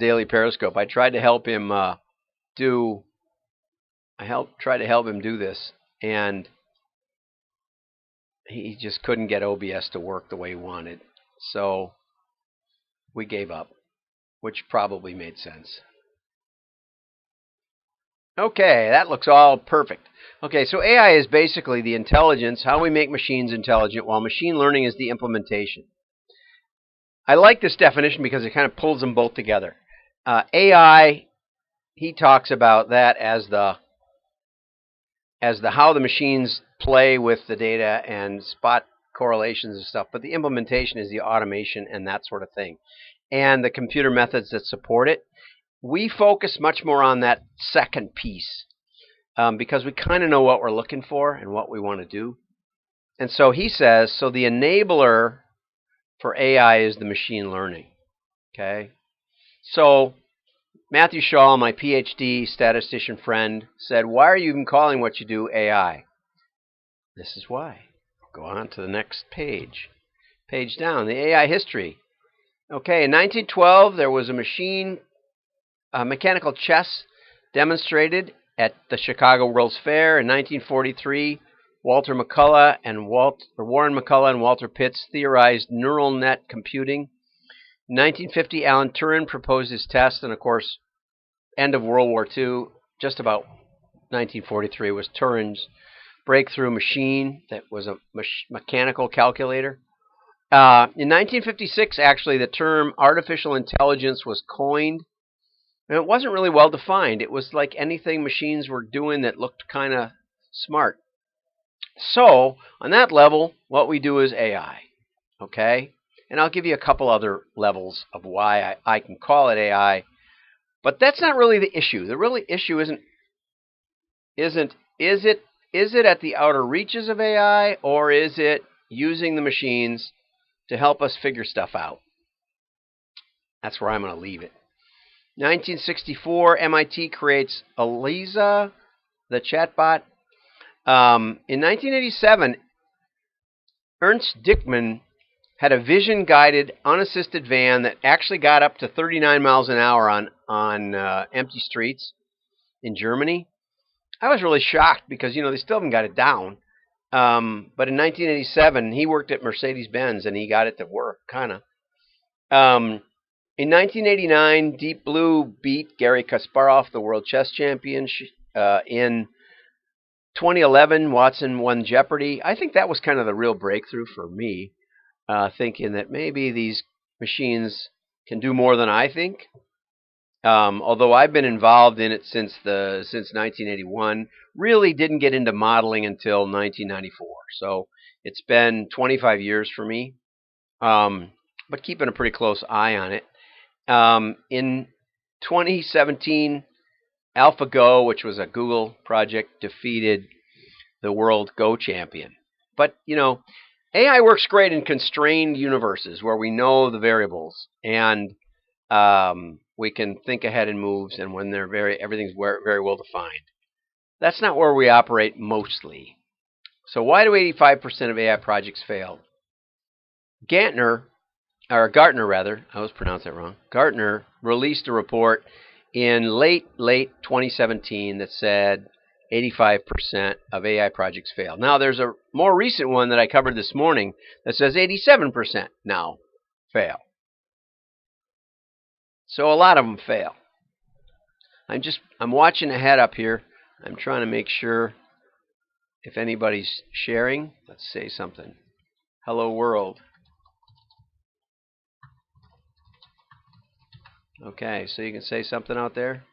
Daily Periscope. I tried to help him do. Try to help him do this, and he just couldn't get OBS to work the way he wanted. So we gave up, which probably made sense. Okay, that looks all perfect. Okay, so AI is basically the intelligence, how we make machines intelligent, while machine learning is the implementation. I like this definition because it kind of pulls them both together. AI, he talks about that as the how the machines play with the data and spot correlations and stuff, but the implementation is the automation and that sort of thing, and the computer methods that support it. We focus much more on that second piece because we kind of know what we're looking for and what we want to do. And so he says, so the enabler for AI is the machine learning. Okay, so Matthew Shaw, my PhD statistician friend, said, why are you even calling what you do AI? This is why. Go on to the next page. Page down, the AI history. Okay, in 1912, there was a mechanical chess demonstrated at the Chicago World's Fair. In 1943, Warren McCulloch and Walter Pitts theorized neural net computing. In 1950, Alan Turing proposed his test, and of course, end of World War II, just about 1943, was Turing's breakthrough machine that was a mechanical calculator. In 1956, actually, the term artificial intelligence was coined, and it wasn't really well defined. It was like anything machines were doing that looked kind of smart. So, on that level, what we do is AI, okay? And I'll give you a couple other levels of why I can call it AI, but that's not really the issue. The really issue isn't is it at the outer reaches of AI, or is it using the machines to help us figure stuff out? That's where I'm going to leave it. 1964, MIT creates Eliza, the chatbot. In 1987, Ernst Dickmann had a vision-guided, unassisted van that actually got up to 39 miles an hour on empty streets in Germany. I was really shocked because, they still haven't got it down. But in 1987, he worked at Mercedes-Benz, and he got it to work, kind of. In 1989, Deep Blue beat Garry Kasparov, the world chess champion. In 2011, Watson won Jeopardy. I think that was kind of the real breakthrough for me, thinking that maybe these machines can do more than I think. Although I've been involved in it since 1981, really didn't get into modeling until 1994. So it's been 25 years for me, but keeping a pretty close eye on it. In 2017, AlphaGo, which was a Google project, defeated the world Go champion. But, AI works great in constrained universes where we know the variables and we can think ahead in moves, and when everything's very well defined. That's not where we operate mostly. So why do 85% of AI projects fail? Gartner, I always pronounced that wrong. Gartner released a report in late 2017 that said 85% of AI projects fail. Now, there's a more recent one that I covered this morning that says 87% now fail. So a lot of them fail. I'm watching ahead up here. I'm trying to make sure if anybody's sharing. Let's say something. Hello, world. Okay, so you can say something out there.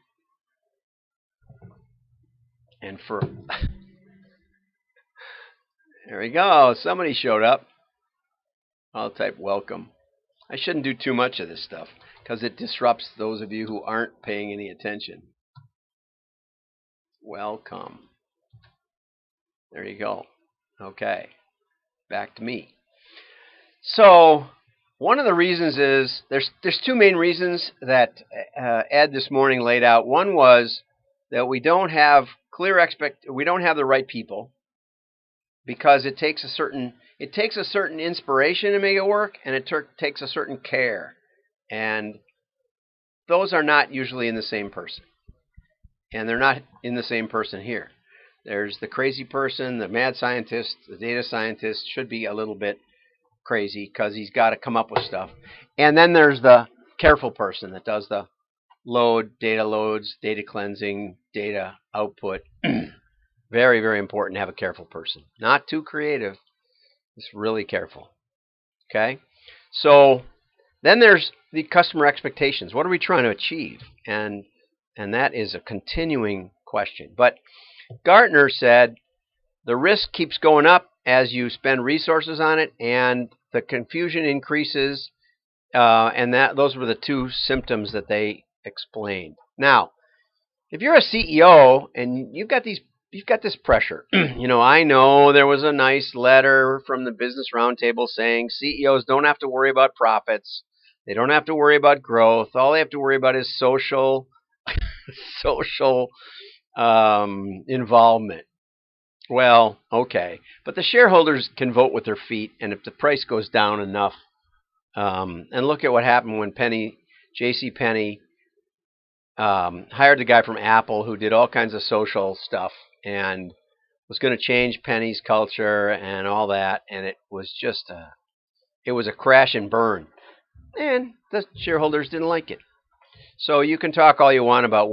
And there we go. Somebody showed up. I'll type welcome. I shouldn't do too much of this stuff because it disrupts those of you who aren't paying any attention. Welcome. There you go. Okay, back to me. So one of the reasons is there's two main reasons that Ed this morning laid out. One was that we don't have we don't have the right people, because it takes a certain inspiration to make it work, and it takes a certain care. And those are not usually in the same person. And they're not in the same person here. There's the crazy person, the mad scientist, the data scientist should be a little bit crazy because he's got to come up with stuff. And then there's the careful person that does the data loads, data cleansing, data output. Very, very important to have a careful person. Not too creative, just really careful. Okay? So then there's the customer expectations. What are we trying to achieve? And that is a continuing question. But Gartner said the risk keeps going up as you spend resources on it, and the confusion increases. And those were the two symptoms that they explained. Now, if you're a CEO and you've got this pressure, I know there was a nice letter from the Business Roundtable saying CEOs don't have to worry about profits. They don't have to worry about growth. All they have to worry about is social involvement. Well, okay, but the shareholders can vote with their feet, and if the price goes down enough, and look at what happened when J.C. Penney hired the guy from Apple who did all kinds of social stuff and was going to change Penny's culture and all that, and it was just it was a crash and burn, and the shareholders didn't like it. So you can talk all you want about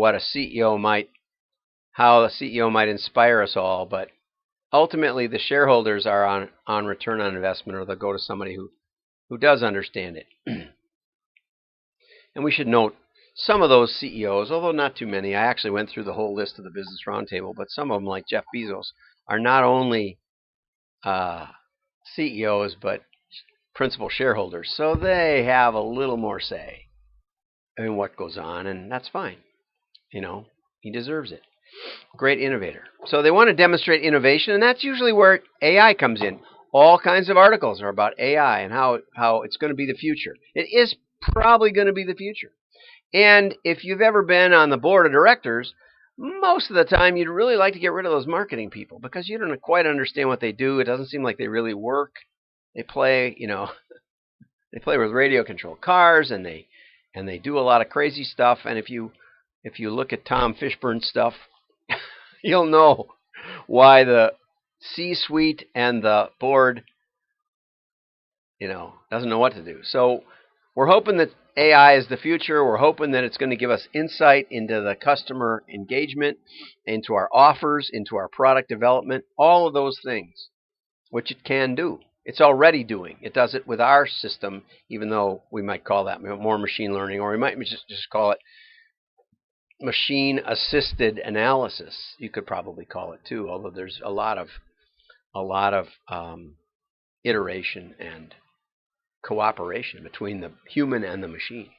how a CEO might inspire us all, but ultimately the shareholders are on return on investment, or they'll go to somebody who does understand it. And we should note, some of those CEOs, although not too many, I actually went through the whole list of the Business Roundtable, but some of them, like Jeff Bezos, are not only CEOs, but principal shareholders. So they have a little more say in what goes on, and that's fine. He deserves it. Great innovator. So they want to demonstrate innovation, and that's usually where AI comes in. All kinds of articles are about AI and how it's going to be the future. It is probably going to be the future. And if you've ever been on the board of directors, most of the time you'd really like to get rid of those marketing people because you don't quite understand what they do. It doesn't seem like they really work. They play, they play with radio-controlled cars, and they do a lot of crazy stuff. And if you look at Tom Fishburne's stuff, you'll know why the C-suite and the board, doesn't know what to do. So we're hoping that AI is the future. We're hoping that it's going to give us insight into the customer engagement, into our offers, into our product development, all of those things, which it can do. It's already doing. It does it with our system, even though we might call that more machine learning, or we might just call it machine-assisted analysis. You could probably call it too, although there's a lot of iteration and cooperation between the human and the machine.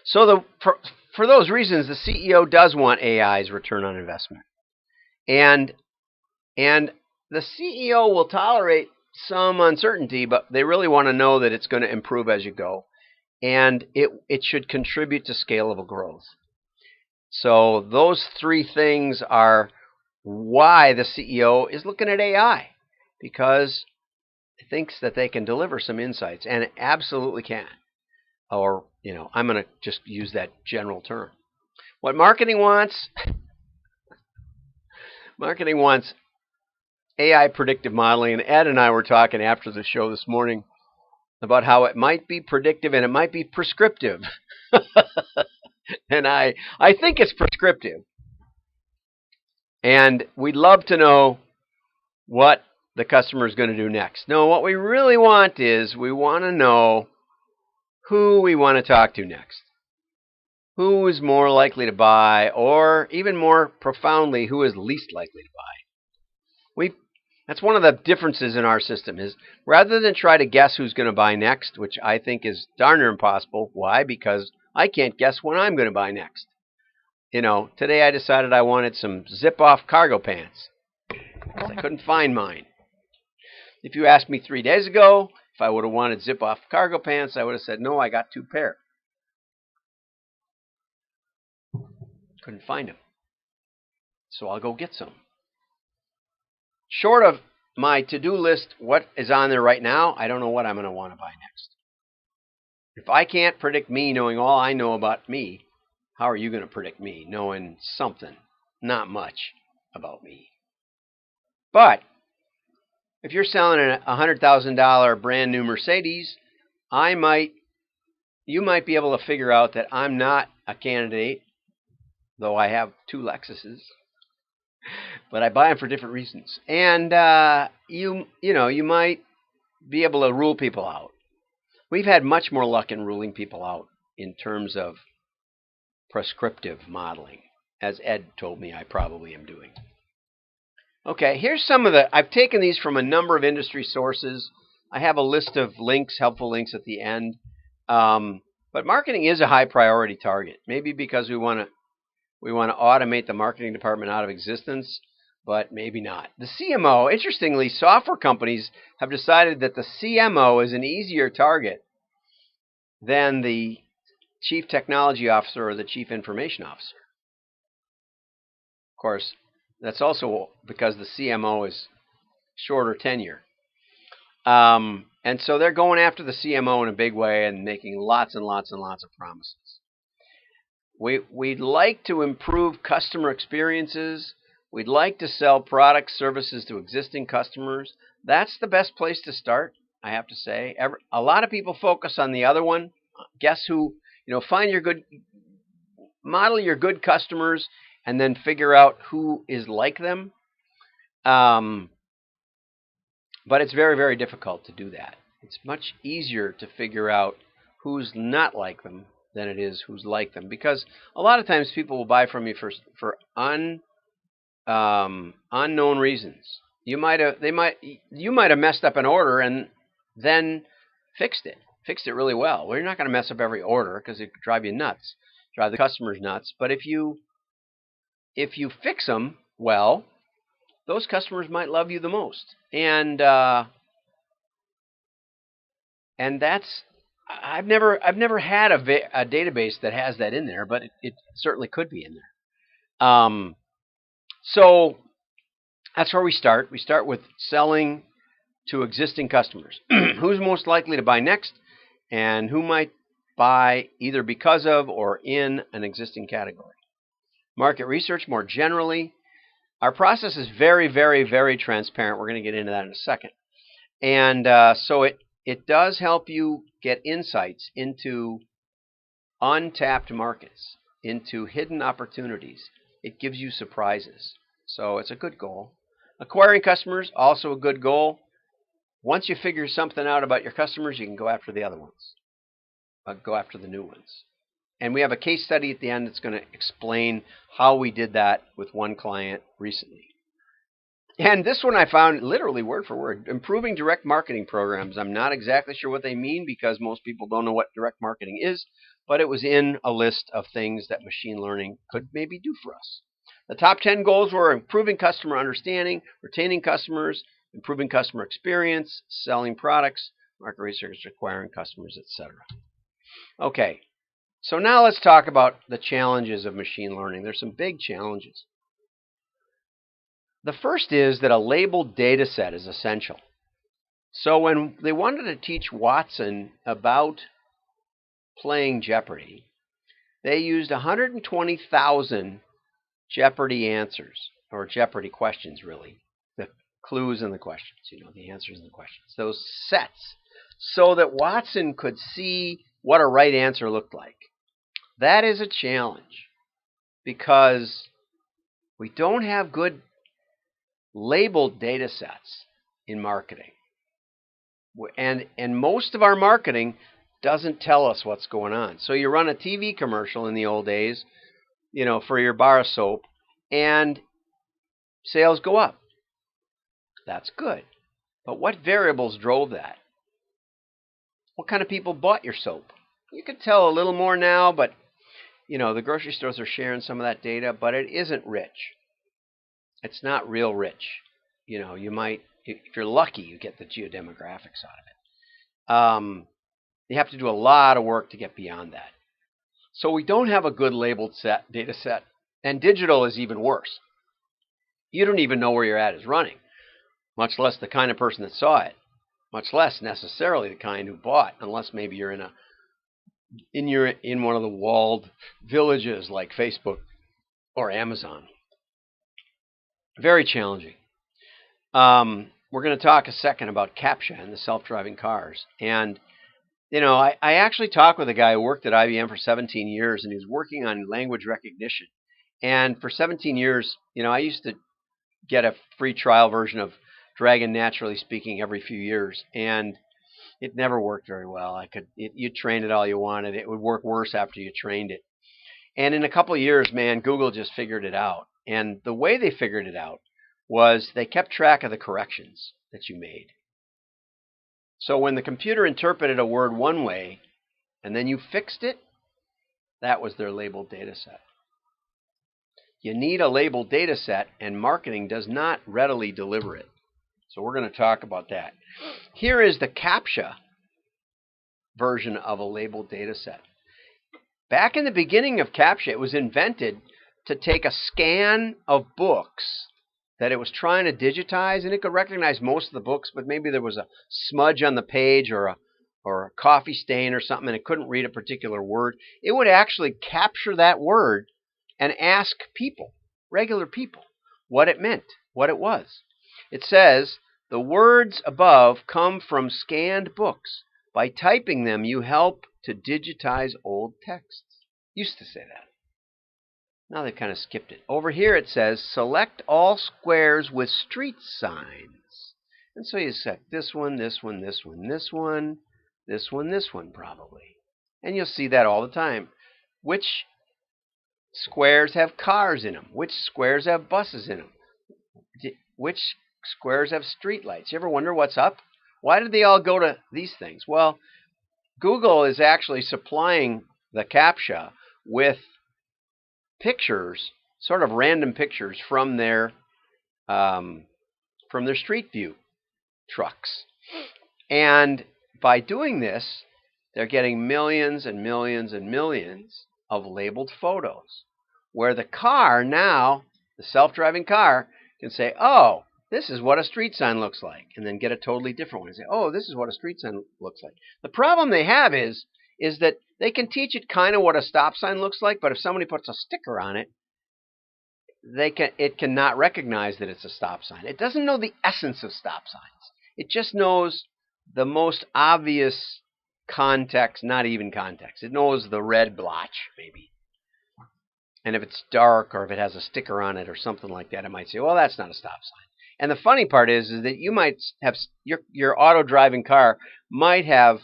So for those reasons, the CEO does want AI's return on investment, and the CEO will tolerate some uncertainty, but they really want to know that it's going to improve as you go, and it should contribute to scalable growth. So those three things are why the CEO is looking at AI, because it thinks that they can deliver some insights, and it absolutely can. Or, I'm going to just use that general term. What marketing wants AI predictive modeling, and Ed and I were talking after the show this morning about how it might be predictive and it might be prescriptive. And I think it's prescriptive. And we'd love to know what the customer is going to do next. No, what we really want is we want to know who we want to talk to next. Who is more likely to buy, or even more profoundly, who is least likely to buy. That's one of the differences in our system, is rather than try to guess who's going to buy next, which I think is darn near impossible. Why? Because I can't guess when I'm going to buy next. Today I decided I wanted some zip-off cargo pants because I couldn't find mine. If you asked me 3 days ago if I would have wanted zip-off cargo pants, I would have said, no, I got 2 pair. Couldn't find them. So I'll go get some. Short of my to-do list, what is on there right now, I don't know what I'm going to want to buy next. If I can't predict me knowing all I know about me, how are you going to predict me knowing something, not much, about me? But if you're selling a $100,000 brand new Mercedes, you might be able to figure out that I'm not a candidate, though I have two Lexuses, but I buy them for different reasons. And you might be able to rule people out. We've had much more luck in ruling people out in terms of prescriptive modeling, as Ed told me I probably am doing. Okay, here's some of I've taken these from a number of industry sources. I have a list of links, helpful links at the end. But marketing is a high priority target. Maybe because we want to automate the marketing department out of existence, but maybe not. The CMO, interestingly, software companies have decided that the CMO is an easier target than the chief technology officer or the chief information officer. Of course, that's also because the CMO is shorter tenure. And so they're going after the CMO in a big way and making lots and lots and lots of promises. We'd like to improve customer experiences. We'd like to sell products, services to existing customers. That's the best place to start, I have to say. A lot of people focus on the other one. Guess who? Model your good customers and then figure out who is like them. But it's very, very difficult to do that. It's much easier to figure out who's not like them than it is who's like them, because a lot of times people will buy from you for unknown reasons. You might have messed up an order and then fixed it really well. Well, you're not going to mess up every order because it could drive you nuts, drive the customers nuts. But if you fix them well, those customers might love you the most. And that's I've never had a database that has that in there, but it certainly could be in there. So that's where we start. We start with selling to existing customers. Who's most likely to buy next, and who might buy either because of or in an existing category. Market research more generally. Our process is very, very, very transparent. We're going to get into that in a second. And so it does help you get insights into untapped markets, into hidden opportunities. It gives you surprises. So it's a good goal. Acquiring customers, also a good goal. Once you figure something out about your customers, you can go after the other ones. Go after the new ones. And we have a case study at the end that's going to explain how we did that with one client recently. And this one I found literally word for word. Improving direct marketing programs. I'm not exactly sure what they mean because most people don't know what direct marketing is, but it was in a list of things that machine learning could maybe do for us. The top 10 goals were improving customer understanding, retaining customers, improving customer experience, selling products, market research, acquiring customers, etc. Okay, so now let's talk about the challenges of machine learning. There's some big challenges. The first is that a labeled data set is essential. So when they wanted to teach Watson about playing Jeopardy, they used 120,000 Jeopardy answers, or Jeopardy questions really, the clues and the questions, the answers and the questions, those sets, so that Watson could see what a right answer looked like. That is a challenge because we don't have good labeled data sets in marketing. And most of our marketing doesn't tell us what's going on. So you run a TV commercial in the old days, for your bar of soap, and sales go up. That's good. But what variables drove that? What kind of people bought your soap? You can tell a little more now, but the grocery stores are sharing some of that data, but it isn't rich. It's not real rich. You might, if you're lucky, you get the geodemographics out of it. You have to do a lot of work to get beyond that. So we don't have a good labeled data set, and digital is even worse. You don't even know where your ad is running, much less the kind of person that saw it, much less necessarily the kind who bought, unless maybe you're in a in one of the walled villages like Facebook or Amazon. Very challenging. We're going to talk a second about CAPTCHA and the self-driving cars. And, I actually talked with a guy who worked at IBM for 17 years, and he was working on language recognition. And for 17 years, I used to get a free trial version of Dragon Naturally Speaking every few years. And it never worked very well. You train it all you wanted. It would work worse after you trained it. And in a couple of years, man, Google just figured it out. And the way they figured it out was they kept track of the corrections that you made. So when the computer interpreted a word one way and then you fixed it, that was their labeled data set. You need a labeled data set, and marketing does not readily deliver it. So we're going to talk about that. Here is the CAPTCHA version of a labeled data set. Back in the beginning of CAPTCHA, it was invented to take a scan of books that it was trying to digitize, and it could recognize most of the books, but maybe there was a smudge on the page or a coffee stain or something, and it couldn't read a particular word. It would actually capture that word and ask people, regular people, what it meant, what it was. It says, the words above come from scanned books. By typing them, you help to digitize old texts. Used to say that. Now they've kind of skipped it. Over here it says, select all squares with street signs. And so you select this one, this one, this one, this one, this one, this one probably. And you'll see that all the time. Which squares have cars in them? Which squares have buses in them? Which squares have street lights? You ever wonder what's up? Why did they all go to these things? Well, Google is actually supplying the CAPTCHA with pictures, sort of random pictures from their street view trucks. And by doing this, they're getting millions and millions and millions of labeled photos, where the car now, the self-driving car, can say, oh, this is what a street sign looks like, and then get a totally different one and say, oh, this is what a street sign looks like. The problem they have is that they can teach it kind of what a stop sign looks like, but if somebody puts a sticker on it, it cannot recognize that it's a stop sign. It doesn't know the essence of stop signs. It just knows the most obvious context, not even context. It knows the red blotch, maybe. And if it's dark or if it has a sticker on it or something like that, it might say, well, that's not a stop sign. And the funny part is that you might have your auto-driving car might have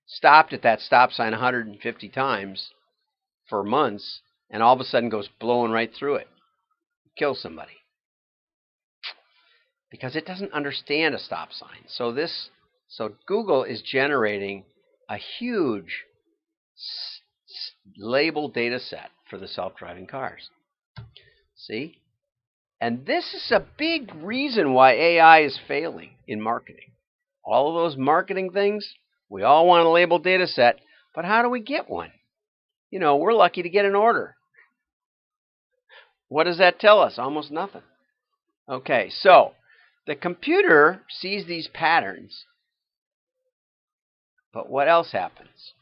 stopped at that stop sign 150 times for months, and all of a sudden goes blowing right through it, kills somebody, because it doesn't understand a stop sign. So Google is generating a huge labeled data set for the self-driving cars. See? And this is a big reason why AI is failing in marketing. All of those marketing things, we all want a labeled data set, but how do we get one? We're lucky to get an order. What does that tell us? Almost nothing. Okay, so the computer sees these patterns, but what else happens?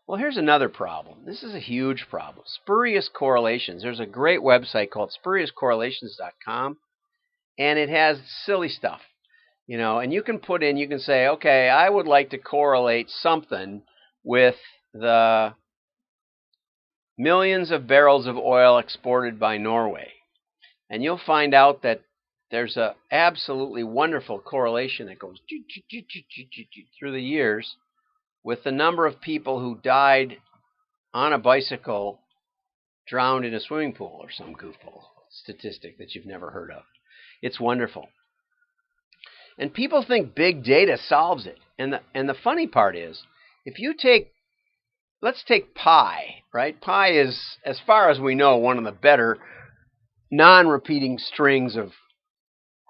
Well, here's another problem. This is a huge problem. Spurious correlations. There's a great website called spuriouscorrelations.com, and it has silly stuff. And you can say, okay, I would like to correlate something with the millions of barrels of oil exported by Norway. And you'll find out that there's an absolutely wonderful correlation that goes through the years with the number of people who died on a bicycle drowned in a swimming pool, or some goofball statistic that you've never heard of. It's wonderful. And people think big data solves it. And the funny part is, if you let's take pi, right? Pi is, as far as we know, one of the better non-repeating strings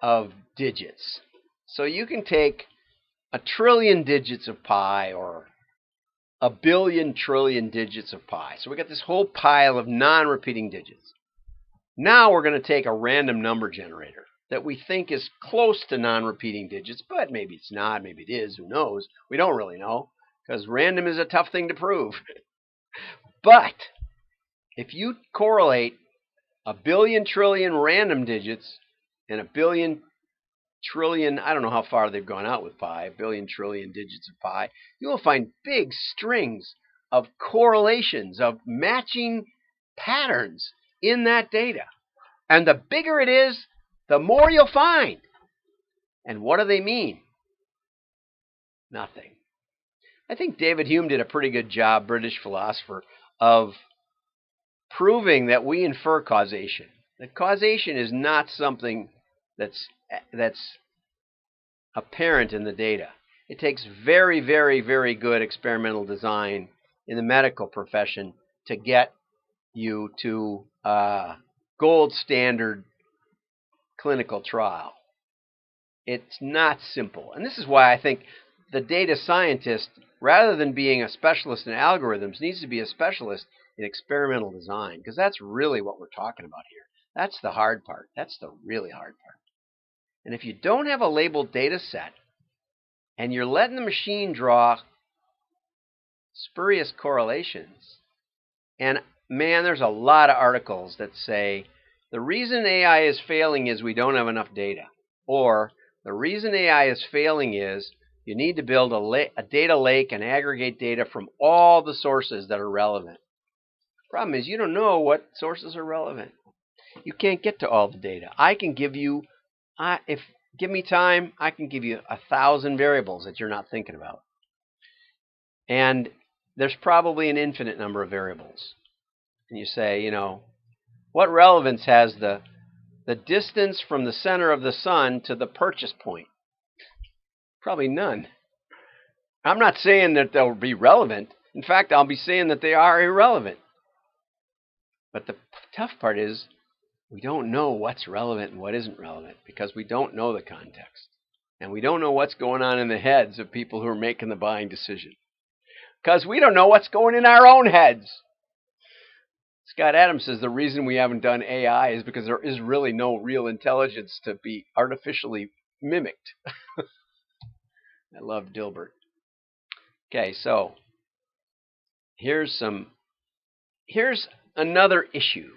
of digits. So you can take 1 trillion digits of pi, or 1 billion trillion digits of pi. So we got this whole pile of non-repeating digits. Now we're going to take a random number generator that we think is close to non-repeating digits, but maybe it's not, maybe it is, who knows? We don't really know. because random is a tough thing to prove. But if you correlate a billion trillion random digits and a billion trillion, I don't know how far they've gone out with pi, a billion trillion digits of pi, you will find big strings of correlations, of matching patterns in that data. And the bigger it is, the more you'll find. And what do they mean? Nothing. I think David Hume did a pretty good job, British philosopher, of proving that we infer causation. That causation is not something that's apparent in the data. It takes very, very, very good experimental design in the medical profession to get you to gold standard clinical trial. It's not simple. And this is why I think the data scientist, rather than being a specialist in algorithms, needs to be a specialist in experimental design, because that's really what we're talking about here. That's the hard part. That's the really hard part. And if you don't have a labeled data set and you're letting the machine draw spurious correlations, and man, there's a lot of articles that say the reason AI is failing is we don't have enough data, or the reason AI is failing is you need to build a data lake and aggregate data from all the sources that are relevant. Problem is, you don't know what sources are relevant. You can't get to all the data. I can give you, give me time, I can give you 1,000 variables that you're not thinking about. And there's probably an infinite number of variables. And you say, what relevance has the distance from the center of the sun to the purchase point? Probably none. I'm not saying that they'll be relevant. In fact, I'll be saying that they are irrelevant. But the tough part is we don't know what's relevant and what isn't relevant because we don't know the context. And we don't know what's going on in the heads of people who are making the buying decision. Because we don't know what's going in our own heads. Scott Adams says the reason we haven't done AI is because there is really no real intelligence to be artificially mimicked. I love Dilbert. Okay, so here's another issue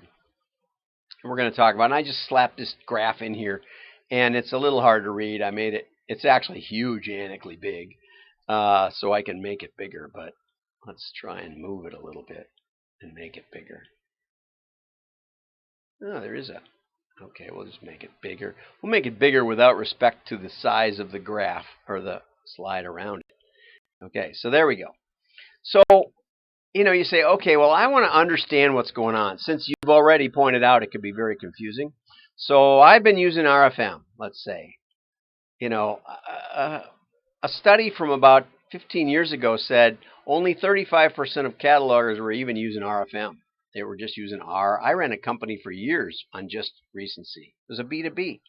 we're going to talk about. And I just slapped this graph in here, and it's a little hard to read. I made it. It's actually hugianically big, so I can make it bigger. But let's try and move it a little bit and make it bigger. Oh, there is a. Okay, we'll just make it bigger. We'll make it bigger without respect to the size of the graph or the slide around it. Okay, so there we go. So, you say, okay, well, I want to understand what's going on. Since you've already pointed out it could be very confusing. So I've been using RFM, let's say. A study from about 15 years ago said only 35% of catalogers were even using RFM. They were just using R. I ran a company for years on just recency. It was a B2B.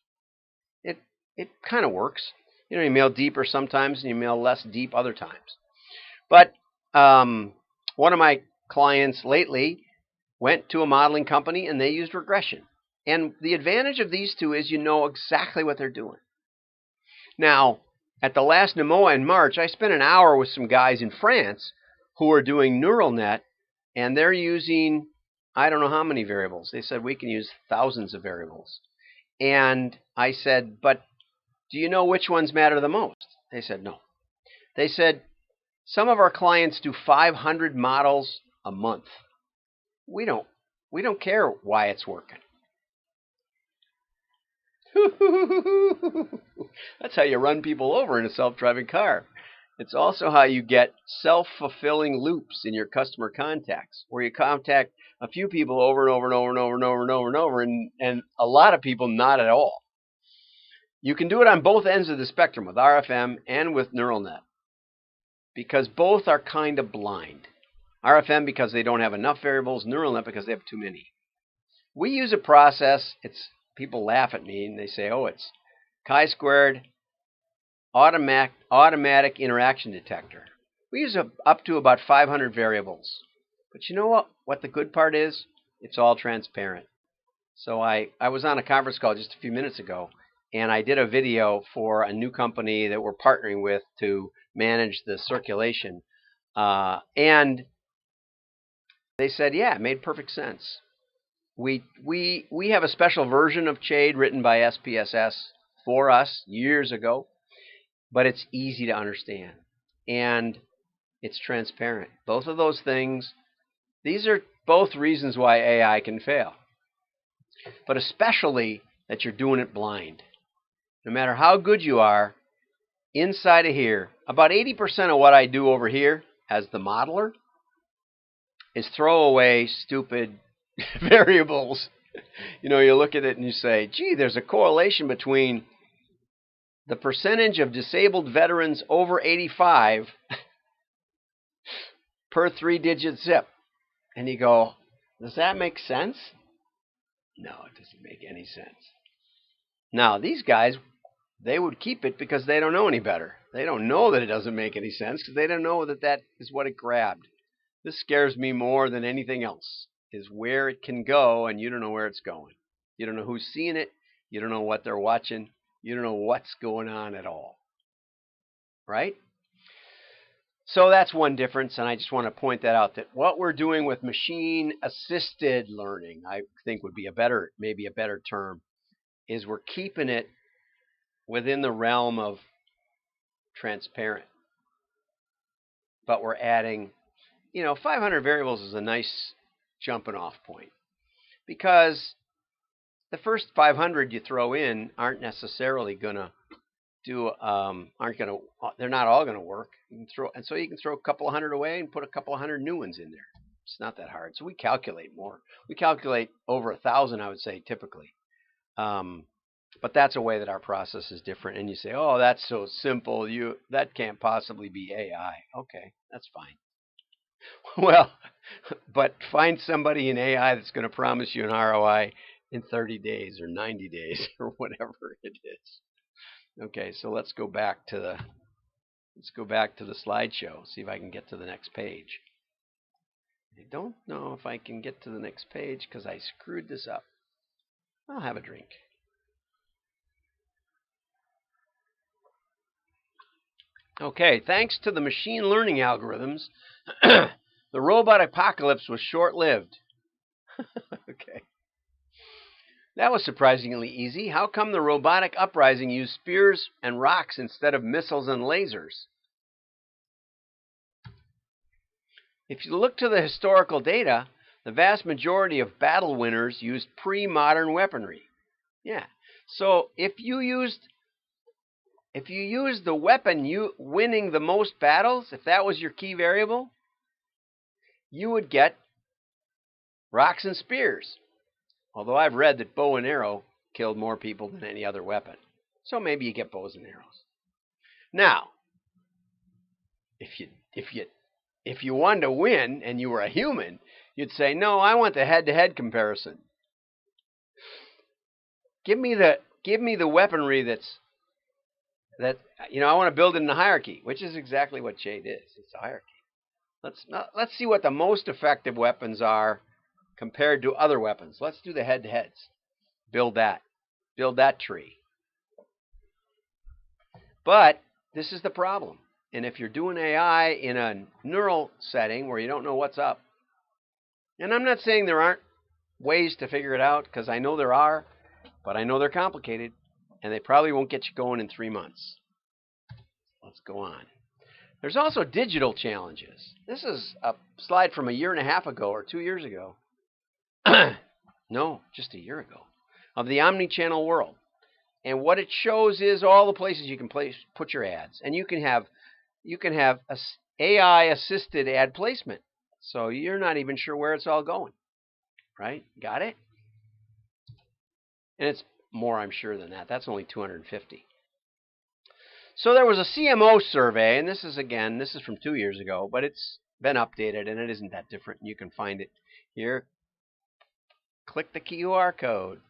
It kind of works. You mail deeper sometimes and you mail less deep other times. But one of my clients lately went to a modeling company and they used regression. And the advantage of these two is you know exactly what they're doing. Now, at the last NMOA in March, I spent an hour with some guys in France who are doing neural net, and they're using, I don't know how many variables. They said we can use thousands of variables. And I said, but do you know which ones matter the most? They said, no. They said, some of our clients do 500 models a month. We don't care why it's working. That's how you run people over in a self-driving car. It's also how you get self-fulfilling loops in your customer contacts, where you contact a few people over and over and over and over and over and over and over, and a lot of people not at all. You can do it on both ends of the spectrum with RFM and with neural net, because both are kind of blind. RFM because they don't have enough variables, neural net because they have too many. We use a process, people laugh at me and they say, oh, it's chi-squared automatic interaction detector. We use up to about 500 variables. But you know what the good part is? It's all transparent. So I was on a conference call just a few minutes ago, and I did a video for a new company that we're partnering with to manage the circulation And they said, yeah, it made perfect sense. We have a special version of CHADE written by SPSS for us years ago, but it's easy to understand and it's transparent. Both of those things, these are both reasons why AI can fail, but especially that you're doing it blind. No matter how good you are, inside of here, about 80% of what I do over here as the modeler is throw away stupid variables. You know, you look at it and you say, gee, there's a correlation between the percentage of disabled veterans over 85 per 3-digit zip. And you go, does that make sense? No, it doesn't make any sense. Now, these guys, they would keep it because they don't know any better. They don't know that it doesn't make any sense because they don't know that that is what it grabbed. This scares me more than anything else, is where it can go and you don't know where it's going. You don't know who's seeing it. You don't know what they're watching. You don't know what's going on at all. Right? So that's one difference, and I just want to point that out, that what we're doing with machine-assisted learning, I think would be maybe a better term, is we're keeping it within the realm of transparent. But we're adding, 500 variables is a nice jumping off point, because the first 500 you throw in aren't necessarily going to they're not all going to work. And so you can throw a couple of hundred away and put a couple of hundred new ones in there. It's not that hard. So we calculate more. We calculate over 1,000, I would say, typically. But that's a way that our process is different. And you say, oh, that's so simple. That can't possibly be AI. Okay, that's fine. Well, but find somebody in AI that's going to promise you an ROI in 30 days or 90 days or whatever it is. Okay, so let's go back to the slideshow. See if I can get to the next page. I don't know if I can get to the next page because I screwed this up. I'll have a drink. Okay, thanks to the machine learning algorithms, the robot apocalypse was short-lived. Okay. That was surprisingly easy. How come the robotic uprising used spears and rocks instead of missiles and lasers? If you look to the historical data, the vast majority of battle winners used pre-modern weaponry. Yeah. So if you used the weapon winning the most battles, if that was your key variable, you would get rocks and spears. Although I've read that bow and arrow killed more people than any other weapon. So maybe you get bows and arrows. Now, if you wanted to win and you were a human, you'd say, no, I want the head-to-head comparison. Give me the weaponry that I want to build it in a hierarchy, which is exactly what CHADE is. It's a hierarchy. Let's see what the most effective weapons are compared to other weapons. Let's do the head-to-heads. Build that tree. But this is the problem. And if you're doing AI in a neural setting where you don't know what's up, and I'm not saying there aren't ways to figure it out, because I know there are, but I know they're complicated, and they probably won't get you going in 3 months. Let's go on. There's also digital challenges. This is a slide from a year and a half ago or 2 years ago. No, just a year ago, of the omni-channel world. And what it shows is all the places you can put your ads. And you can have AI-assisted ad placement. So you're not even sure where it's all going. Right? Got it? And it's more, I'm sure, than that. That's only 250. So there was a CMO survey, and this is from 2 years ago, but it's been updated, and it isn't that different. You can find it here. Click the QR code.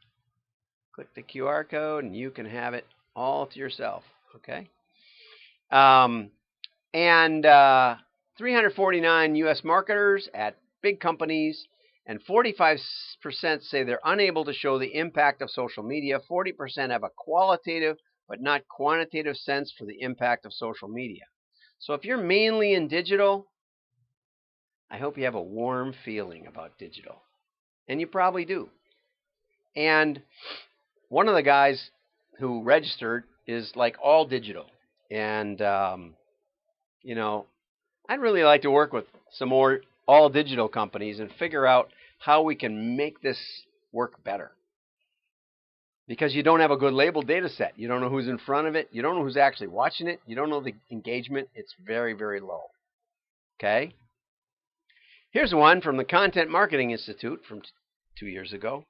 Click the QR code, and you can have it all to yourself. Okay? And 349 U.S. marketers at big companies, and 45% say they're unable to show the impact of social media. 40% have a qualitative but not quantitative sense for the impact of social media. So if you're mainly in digital, I hope you have a warm feeling about digital. And you probably do. And one of the guys who registered is like all digital. And, you know, I'd really like to work with some more all digital companies and figure out how we can make this work better. Because you don't have a good labeled data set. You don't know who's in front of it. You don't know who's actually watching it. You don't know the engagement. It's very, very low. Okay? Here's one from the Content Marketing Institute from 2 years ago.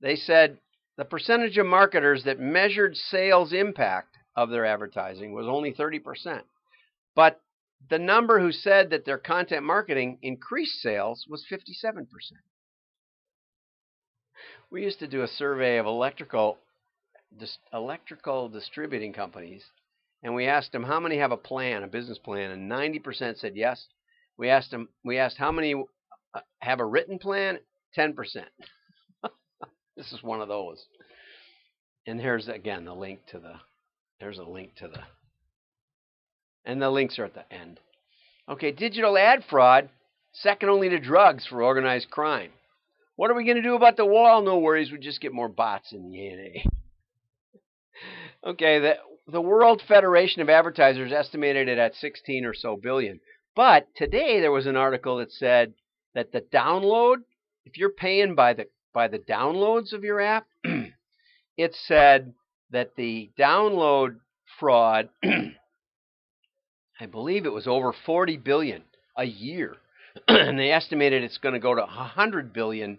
They said the percentage of marketers that measured sales impact of their advertising was only 30%. But the number who said that their content marketing increased sales was 57%. We used to do a survey of electrical distributing companies, and we asked them how many have a business plan, and 90% said yes. We asked how many have a written plan, 10%. This is one of those. And here's again the link to the. There's a link to the. And the links are at the end. Okay, digital ad fraud, second only to drugs for organized crime. What are we going to do about the wall? No worries, we just get more bots in the ANA. Okay, the World Federation of Advertisers estimated it at 16 or so billion. But today there was an article that said that the download, if you're paying by the downloads of your app, it said that the download fraud, I believe it was over 40 billion a year. And they estimated it's going to go to 100 billion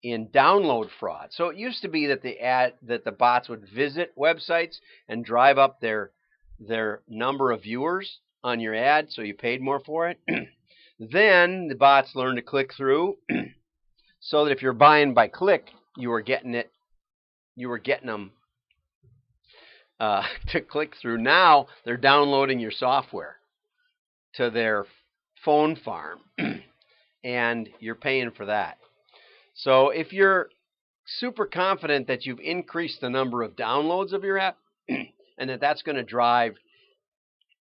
in download fraud. So it used to be that the bots would visit websites and drive up their number of viewers on your ad, so you paid more for it. Then the bots learned to click through, so that if you're buying by click, you were getting them to click through. Now they're downloading your software to their phone farm, and you're paying for that. So if you're super confident that you've increased the number of downloads of your app and that's going to drive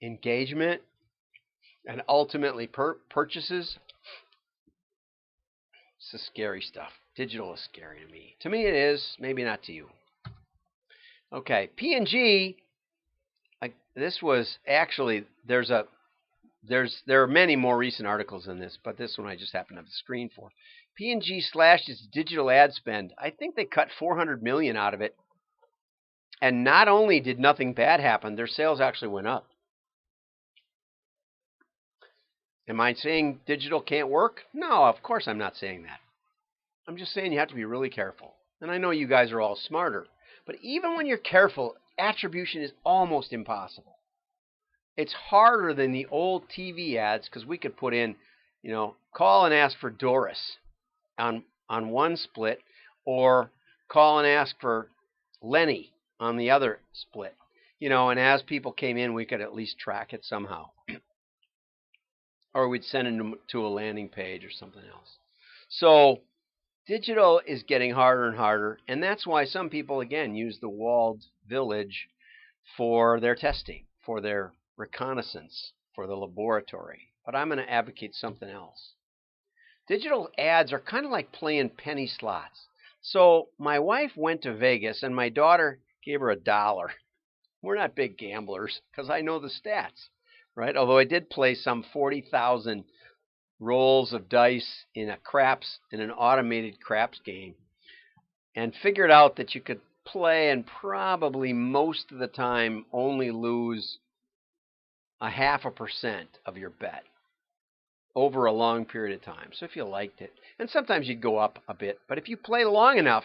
engagement and ultimately purchases, this is scary stuff. Digital is scary to me. To me it is, maybe not to you. Okay, P&G, this was actually, there are many more recent articles in this, but this one I just happen to have the screen for. P&G slashed its digital ad spend. I think they cut $400 million out of it. And not only did nothing bad happen, their sales actually went up. Am I saying digital can't work? No, of course I'm not saying that. I'm just saying you have to be really careful. And I know you guys are all smarter. But even when you're careful, attribution is almost impossible. It's harder than the old TV ads because we could put in, call and ask for Doris on one split, or call and ask for Lenny on the other split. And as people came in, we could at least track it somehow. Or we'd send them to a landing page or something else. So digital is getting harder and harder, and that's why some people, again, use the walled village for their testing, for their reconnaissance, for the laboratory. But I'm going to advocate something else. Digital ads are kind of like playing penny slots. So my wife went to Vegas, and my daughter gave her $1. We're not big gamblers because I know the stats, right? Although I did play some 40,000 rolls of dice in an automated craps game, and figured out that you could play and probably most of the time only lose 0.5% of your bet over a long period of time. So if you liked it, and sometimes you'd go up a bit, but if you play long enough,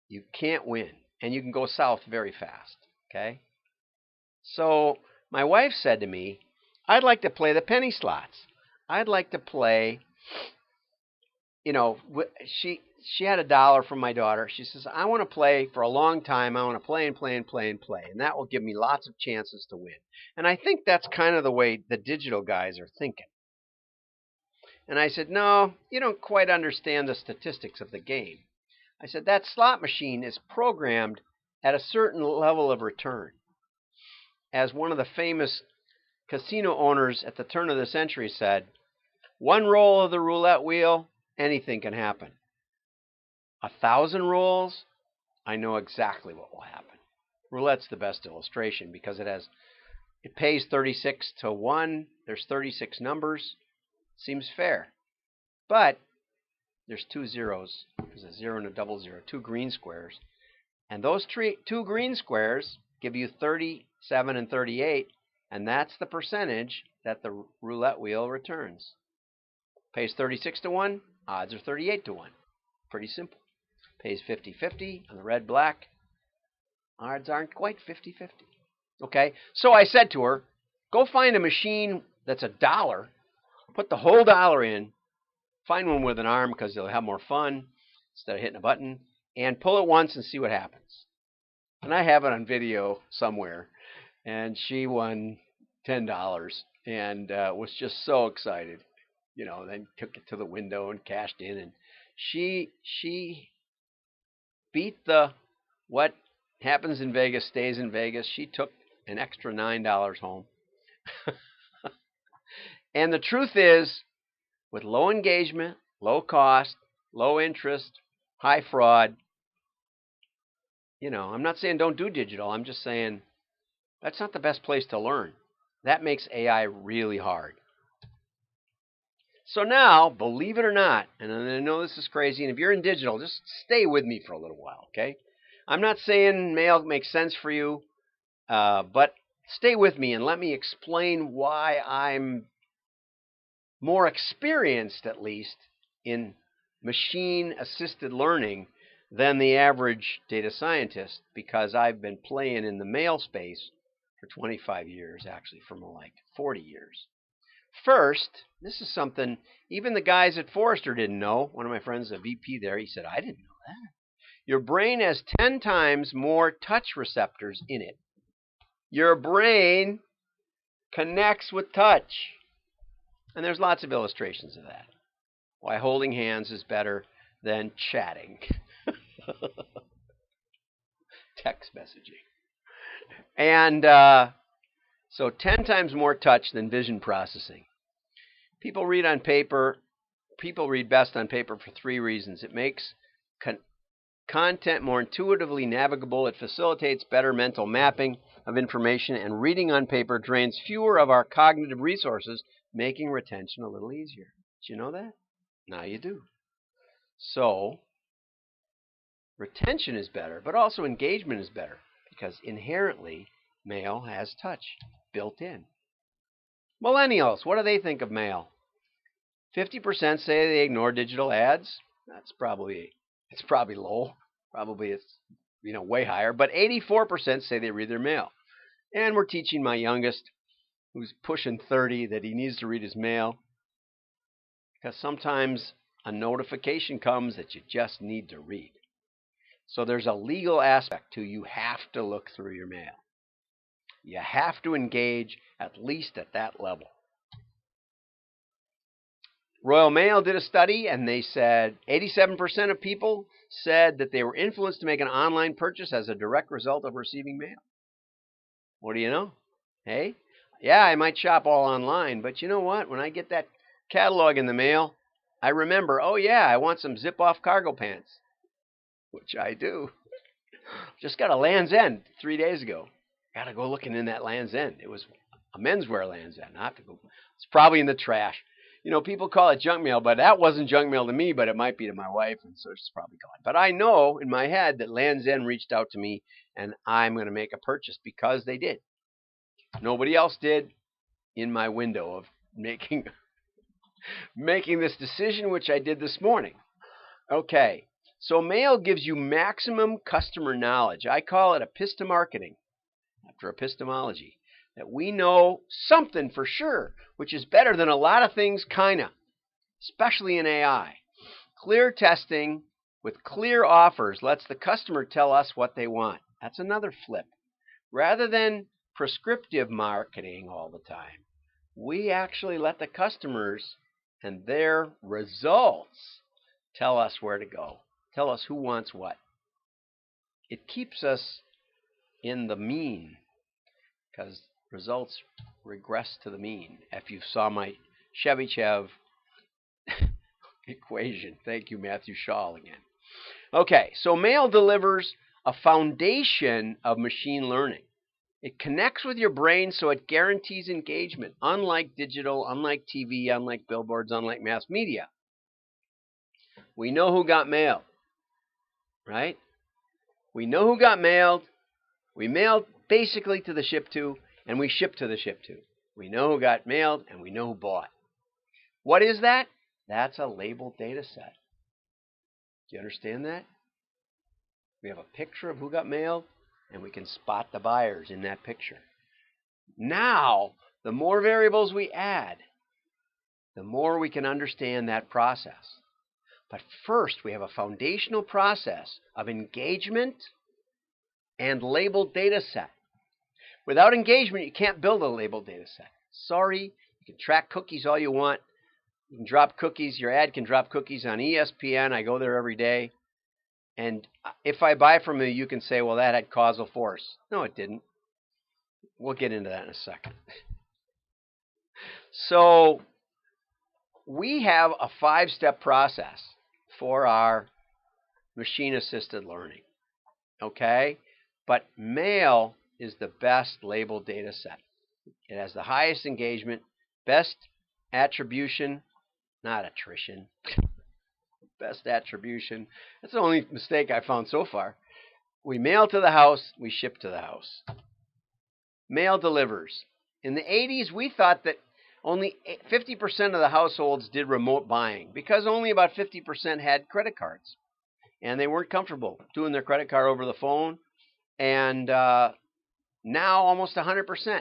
you can't win, and you can go south very fast. Okay? So my wife said to me, I'd like to play the penny slots. I'd like to play, she had $1 from my daughter. She says, I want to play for a long time. I want to play and play and play and play. And that will give me lots of chances to win. And I think that's kind of the way the digital guys are thinking. And I said, no, you don't quite understand the statistics of the game. I said, that slot machine is programmed at a certain level of return. As one of the famous casino owners at the turn of the century said, One roll of the roulette wheel, anything can happen. 1,000 rolls, I know exactly what will happen. Roulette's the best illustration because it pays 36 to 1. There's 36 numbers. Seems fair. But there's two zeros. There's a zero and a double zero, two green squares. And those two green squares give you 37 and 38, and that's the percentage that the roulette wheel returns. Pays 36 to 1, odds are 38 to 1. Pretty simple. Pays 50-50 on the red-black. Odds aren't quite 50-50. Okay, so I said to her, go find a machine that's $1, put the whole dollar in, find one with an arm because they'll have more fun instead of hitting a button, and pull it once and see what happens. And I have it on video somewhere, and she won $10 and was just so excited. Then took it to the window and cashed in, and she beat the what happens in Vegas stays in Vegas. She took an extra $9 home. And the truth is, with low engagement, low cost, low interest, high fraud, I'm not saying don't do digital. I'm just saying that's not the best place to learn. That makes AI really hard. So now, believe it or not, and I know this is crazy, and if you're in digital, just stay with me for a little while, okay? I'm not saying mail makes sense for you, but stay with me and let me explain why I'm more experienced, at least, in machine-assisted learning than the average data scientist, because I've been playing in the mail space for 25 years, actually for more like 40 years. First, this is something even the guys at Forrester didn't know. One of my friends, a VP there, he said, I didn't know that. Your brain has 10 times more touch receptors in it. Your brain connects with touch. And there's lots of illustrations of that. Why holding hands is better than chatting. Text messaging. And so 10 times more touch than vision processing. People read best on paper for 3 reasons. It makes content more intuitively navigable. It facilitates better mental mapping of information. And reading on paper drains fewer of our cognitive resources, making retention a little easier. Did you know that? Now you do. So retention is better, but also engagement is better because inherently mail has touch built in. Millennials, what do they think of mail? 50% say they ignore digital ads. It's probably low. Probably it's way higher. But 84% say they read their mail. And we're teaching my youngest, who's pushing 30, that he needs to read his mail because sometimes a notification comes that you just need to read. So there's a legal aspect to you have to look through your mail. You have to engage at least at that level. Royal Mail did a study, and they said 87% of people said that they were influenced to make an online purchase as a direct result of receiving mail. What do you know? Hey, yeah, I might shop all online, but you know what? When I get that catalog in the mail, I remember, oh yeah, I want some zip-off cargo pants, which I do. Just got a Land's End 3 days ago. Got to go looking in that Land's End. It was a menswear Land's End. I have to go. It's probably in the trash. People call it junk mail, but that wasn't junk mail to me, but it might be to my wife, and so she's probably gone. But I know in my head that Land's End reached out to me, and I'm going to make a purchase because they did. Nobody else did in my window of making this decision, which I did this morning. Okay, so mail gives you maximum customer knowledge. I call it epistomarketing, after epistemology. That we know something for sure, which is better than a lot of things, kinda, especially in AI. Clear testing with clear offers lets the customer tell us what they want. That's another flip. Rather than prescriptive marketing all the time, we actually let the customers and their results tell us where to go, tell us who wants what. It keeps us in the mean because results regress to the mean. If you saw my Chevy Chev equation. Thank you, Matthew Shaw again. Okay, so mail delivers a foundation of machine learning. It connects with your brain so it guarantees engagement, unlike digital, unlike TV, unlike billboards, unlike mass media. We know who got mailed, right? We know who got mailed. We mailed basically to the ship to, and we ship to the ship to. We know who got mailed, and we know who bought. What is that? That's a labeled data set. Do you understand that? We have a picture of who got mailed, and we can spot the buyers in that picture. Now, the more variables we add, the more we can understand that process. But first, we have a foundational process of engagement and labeled data set. Without engagement, you can't build a labeled data set. Sorry, you can track cookies all you want. You can drop cookies. Your ad can drop cookies on ESPN. I go there every day. And if I buy from you, you can say, well, that had causal force. No, it didn't. We'll get into that in a second. So we have a 5-step process for our machine-assisted learning. Okay? But mail is the best labeled data set. It has the highest engagement, best attribution, not attrition, best attribution. That's the only mistake I found so far. We mail to the house, we ship to the house. Mail delivers. In the 80s, we thought that only 50% of the households did remote buying because only about 50% had credit cards. And they weren't comfortable doing their credit card over the phone. And now almost 100%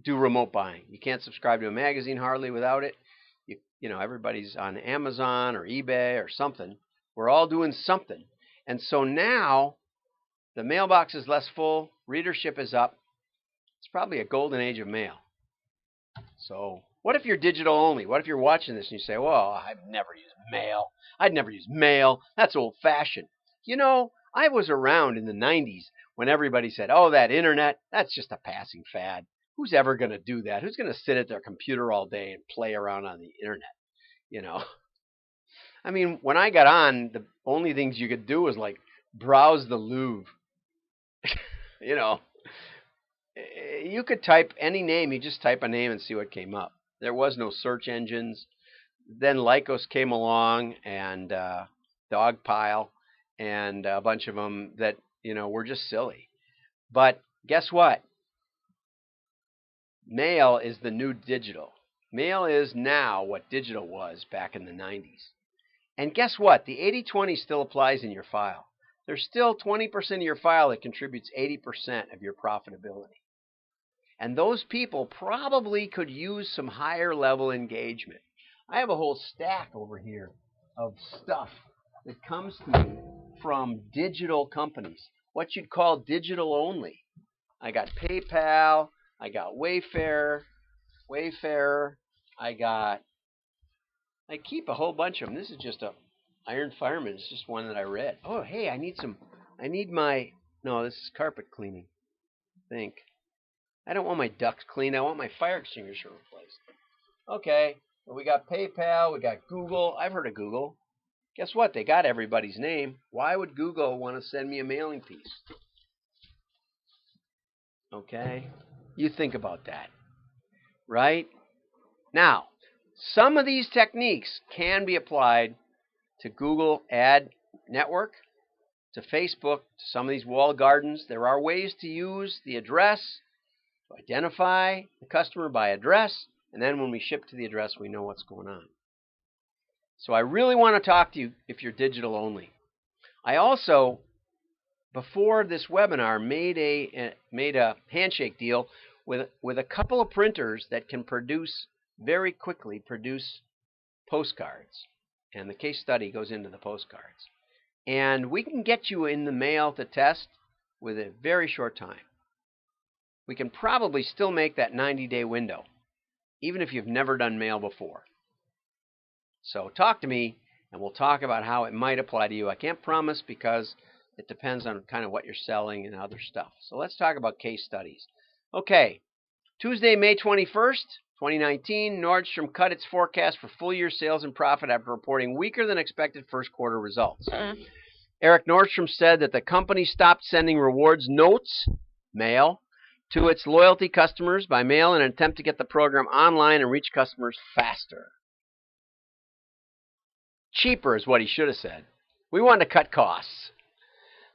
do remote buying. You can't subscribe to a magazine hardly without it. You know, everybody's on Amazon or eBay or something. We're all doing something. And so now the mailbox is less full. Readership is up. It's probably a golden age of mail. So what if you're digital only? What if you're watching this and you say, well, I've never used mail. I'd never use mail. That's old fashioned. You know, I was around in the 90s when everybody said, oh, that internet, that's just a passing fad. Who's ever going to do that? Who's going to sit at their computer all day and play around on the internet? You know, I mean, when I got on, the only things you could do was like browse the Louvre. You know, you could type any name. You just type a name and see what came up. There was no search engines. Then Lycos came along and Dogpile and a bunch of them that, you know, were just silly. But guess what? Mail is the new digital. Mail is now what digital was back in the 90s. And guess what? The 80-20 still applies in your file. There's still 20% of your file that contributes 80% of your profitability. And those people probably could use some higher level engagement. I have a whole stack over here of stuff that comes to me from digital companies, what you'd call digital only. I got PayPal, I got Wayfair, I keep a whole bunch of them. This is just a Iron Fireman. It's just one that I read. Oh, hey, no, this is carpet cleaning. I don't want my ducts cleaned. I want my fire extinguisher replaced. Okay, well, we got PayPal, we got Google. I've heard of Google. Guess what? They got everybody's name. Why would Google want to send me a mailing piece? Okay, you think about that, right? Now, some of these techniques can be applied to Google Ad Network, to Facebook, to some of these walled gardens. There are ways to use the address to identify the customer by address, and then when we ship to the address, we know what's going on. So I really want to talk to you if you're digital only. I also, before this webinar, made a handshake deal with a couple of printers that can very quickly produce postcards. And the case study goes into the postcards. And we can get you in the mail to test with a very short time. We can probably still make that 90-day window, even if you've never done mail before. So talk to me, and we'll talk about how it might apply to you. I can't promise because it depends on kind of what you're selling and other stuff. So let's talk about case studies. Okay, Tuesday, May 21st, 2019, Nordstrom cut its forecast for full-year sales and profit after reporting weaker than expected first quarter results. Eric Nordstrom said that the company stopped sending rewards notes, mail, to its loyalty customers by mail in an attempt to get the program online and reach customers faster. Cheaper is what he should have said. We wanted to cut costs.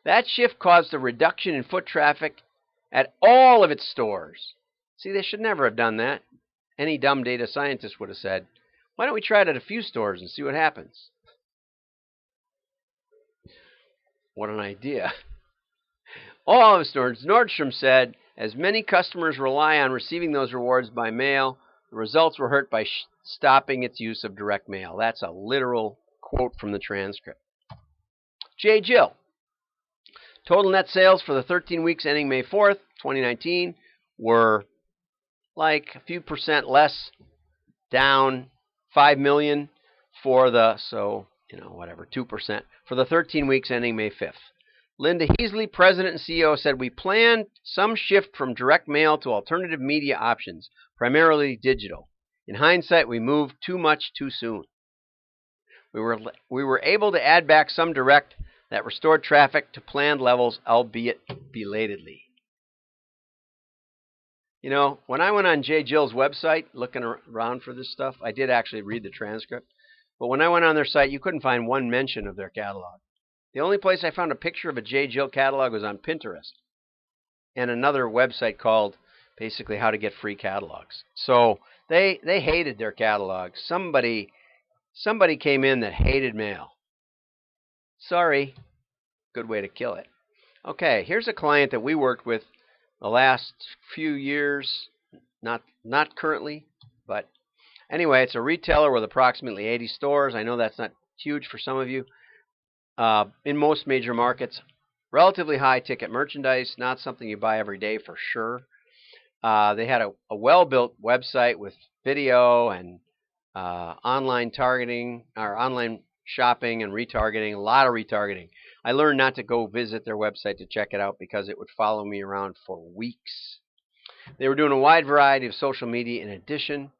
That shift caused a reduction in foot traffic at all of its stores. See, they should never have done that. Any dumb data scientist would have said, why don't we try it at a few stores and see what happens? What an idea. All of its stores, Nordstrom said, as many customers rely on receiving those rewards by mail, the results were hurt by stopping its use of direct mail. That's a literal quote from the transcript. J. Jill. Total net sales for the 13 weeks ending May 4th, 2019 were like a few percent less, down 5 million for the, 2% for the 13 weeks ending May 5th. Linda Heasley, president and CEO, said, we planned some shift from direct mail to alternative media options, primarily digital. In hindsight, we moved too much too soon. We were able to add back some direct that restored traffic to planned levels, albeit belatedly. You know, when I went on J. Jill's website looking around for this stuff, I did actually read the transcript. But when I went on their site, you couldn't find one mention of their catalog. The only place I found a picture of a J. Jill catalog was on Pinterest and another website called basically How to Get Free Catalogs. So they hated their catalog. Somebody came in that hated mail. Sorry. Good way to kill it. Okay, here's a client that we worked with the last few years. Not currently, but anyway, it's a retailer with approximately 80 stores. I know that's not huge for some of you. In most major markets, relatively high ticket merchandise, not something you buy every day for sure. They had a well-built website with video and online targeting, or online shopping and retargeting, a lot of retargeting. I learned not to go visit their website to check it out because it would follow me around for weeks. They were doing a wide variety of social media in addition.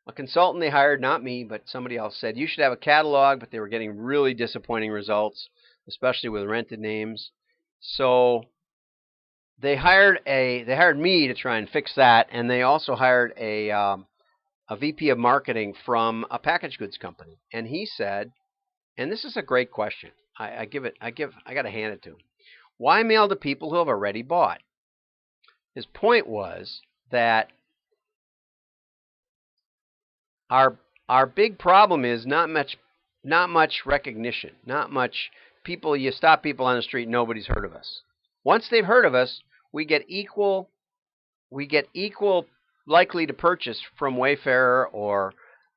A consultant they hired, not me, but somebody else, said you should have a catalog, but they were getting really disappointing results, especially with rented names. So they hired me to try and fix that, and they also hired a VP of marketing from a packaged goods company. And he said, and this is a great question. I got to hand it to him. Why mail to people who have already bought? His point was that our big problem is not much recognition, not much people. You stop people on the street, nobody's heard of us. Once they've heard of us, we get equal likely to purchase from Wayfarer or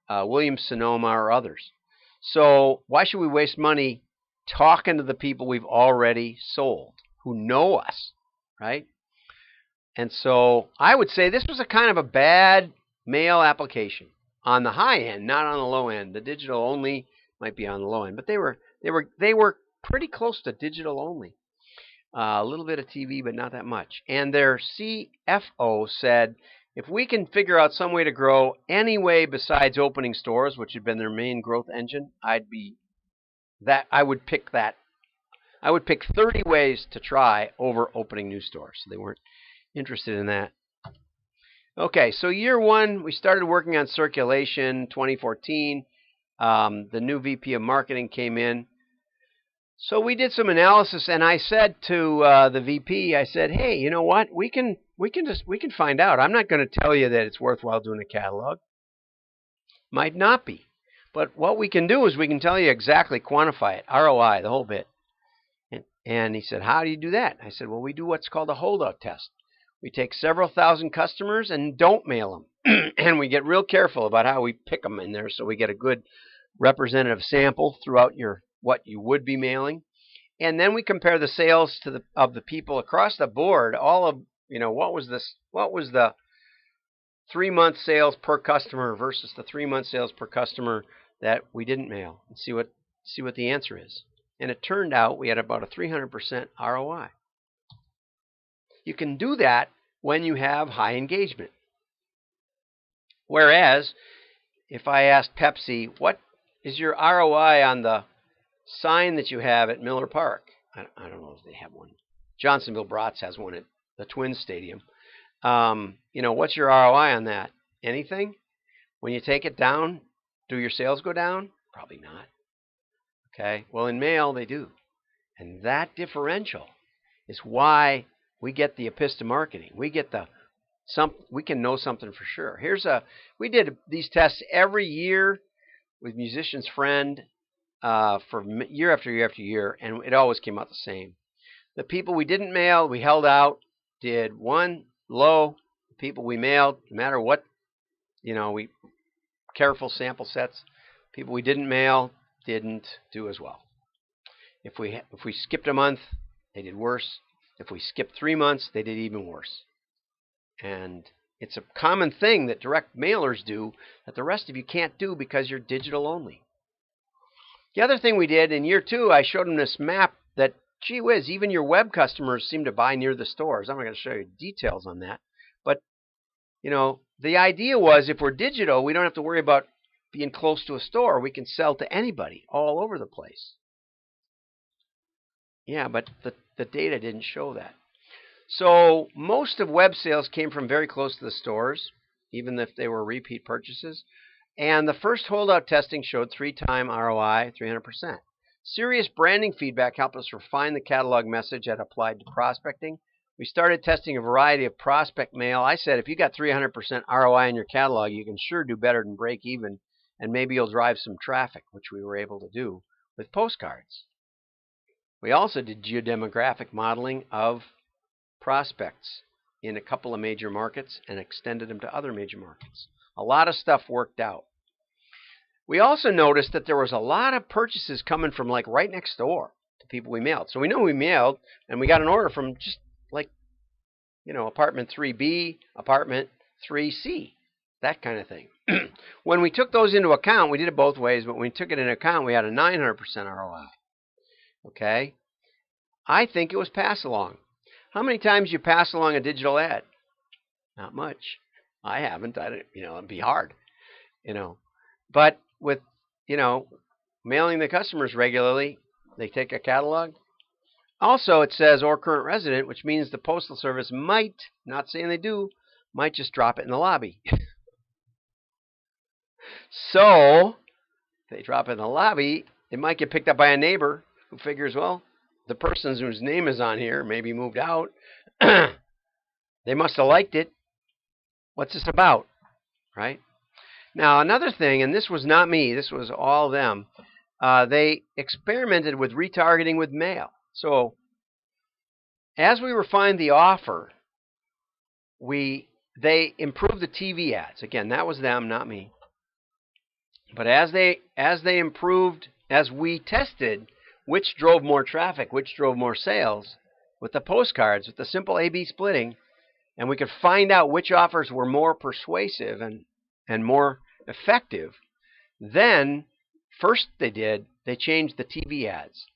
Williams-Sonoma or others. So why should we waste money talking to the people we've already sold, who know us, right? And so I would say this was a kind of a bad mail application. On the high end, not on the low end. The digital only might be on the low end, but they were pretty close to digital only. A little bit of TV, but not that much. And their CFO said, if we can figure out some way to grow any way besides opening stores, which had been their main growth engine, I would pick that. I would pick 30 ways to try over opening new stores. So they weren't interested in that. Okay, so year one, we started working on circulation, 2014. The new VP of marketing came in. So we did some analysis, and I said to the VP, I said, hey, you know what? We can find out. I'm not going to tell you that it's worthwhile doing a catalog. Might not be. But what we can do is we can tell you exactly, quantify it, ROI, the whole bit. And he said, how do you do that? I said, well, we do what's called a holdout test. We take several thousand customers and don't mail them. And we get real careful about how we pick them in there so we get a good representative sample throughout what you would be mailing. And then we compare the sales of the people across the board, all of, what was the 3-month sales per customer versus the 3-month sales per customer that we didn't mail, and see what the answer is. And it turned out we had about a 300% ROI. You can do that when you have high engagement. Whereas, if I asked Pepsi, what is your ROI on the sign that you have at Miller Park? I don't know if they have one. Johnsonville Brats has one at the Twins Stadium. What's your ROI on that? Anything? When you take it down, do your sales go down? Probably not. Okay. Well, in mail, they do. And that differential is why we get the epistomarketing. We get we can know something for sure. We did these tests every year with Musician's Friend for year after year after year, and it always came out the same. The people we didn't mail, we held out, did one low. The people we mailed, no matter what, we careful sample sets. People we didn't mail didn't do as well. If we skipped a month, they did worse. If we skipped 3 months, they did even worse. And it's a common thing that direct mailers do that the rest of you can't do because you're digital only. The other thing we did in year 2, I showed them this map that, gee whiz, even your web customers seem to buy near the stores. I'm not going to show you details on that. But, the idea was if we're digital, we don't have to worry about being close to a store. We can sell to anybody all over the place. Yeah, but the data didn't show that. So most of web sales came from very close to the stores, even if they were repeat purchases. And the first holdout testing showed 3-time ROI, 300%. Serious branding feedback helped us refine the catalog message that applied to prospecting. We started testing a variety of prospect mail. I said, if you got 300% ROI in your catalog, you can sure do better than break even, and maybe you'll drive some traffic, which we were able to do with postcards. We also did geodemographic modeling of prospects in a couple of major markets and extended them to other major markets. A lot of stuff worked out. We also noticed that there was a lot of purchases coming from right next door to people we mailed. So we know we mailed, and we got an order from just apartment 3B, apartment 3C, that kind of thing. When we took those into account, we did it both ways, but when we took it into account, we had a 900% ROI. Okay? I think it was pass along. How many times you pass along a digital ad? Not much. I haven't. It'd be hard. But with, mailing the customers regularly, they take a catalog. Also, it says or current resident, which means the Postal Service might, not saying they do, might just drop it in the lobby. So, if they drop it in the lobby, it might get picked up by a neighbor who figures, well, the person whose name is on here maybe moved out. They must have liked it. What's this about? Right? Now, another thing, and this was not me, this was all them, they experimented with retargeting with mail. So, as we refined the offer, they improved the TV ads. Again, that was them, not me. But as they improved, as we tested which drove more traffic, which drove more sales, with the postcards, with the simple A/B splitting, and we could find out which offers were more persuasive and more effective, then first they changed the TV ads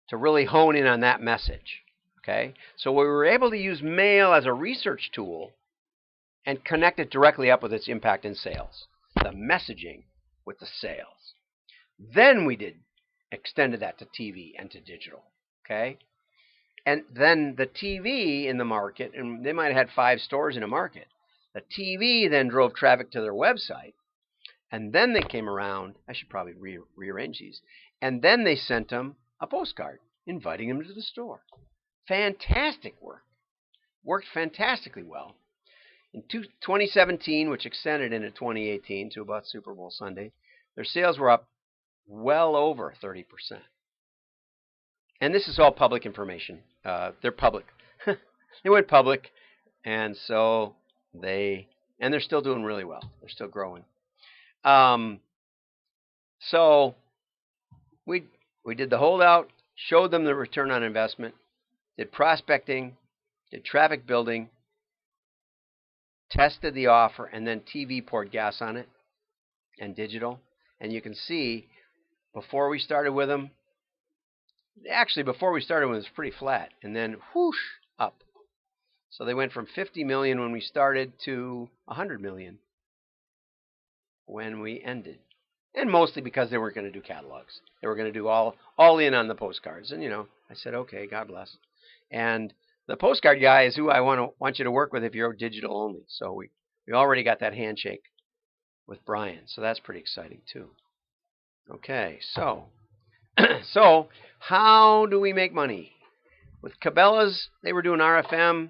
to really hone in on that message. Okay? So we were able to use mail as a research tool and connect it directly up with its impact in sales. The messaging with the sales. Then we extended that to TV and to digital. Okay? And then the TV in the market, and they might have had 5 stores in a market. The TV then drove traffic to their website. And then they came around. I should probably rearrange these. And then they sent them a postcard inviting them to the store. Fantastic work. Worked fantastically well. In 2017, which extended into 2018 to about Super Bowl Sunday, their sales were up well over 30%. And this is all public information. They're public. They went public, and so they're still doing really well. They're still growing. So we did the holdout, showed them the return on investment, did prospecting, did traffic building, tested the offer, and then TV poured gas on it, and digital. And you can see, before we started with them, before we started with them, it was pretty flat, and then whoosh, up. So they went from 50 million when we started to 100 million when we ended. And mostly because they weren't going to do catalogs. They were going to do all in on the postcards. And, I said, okay, God bless. And the postcard guy is who I want you to work with if you're digital only. So we already got that handshake with Brian. So that's pretty exciting, too. Okay, so how do we make money? With Cabela's, they were doing RFM.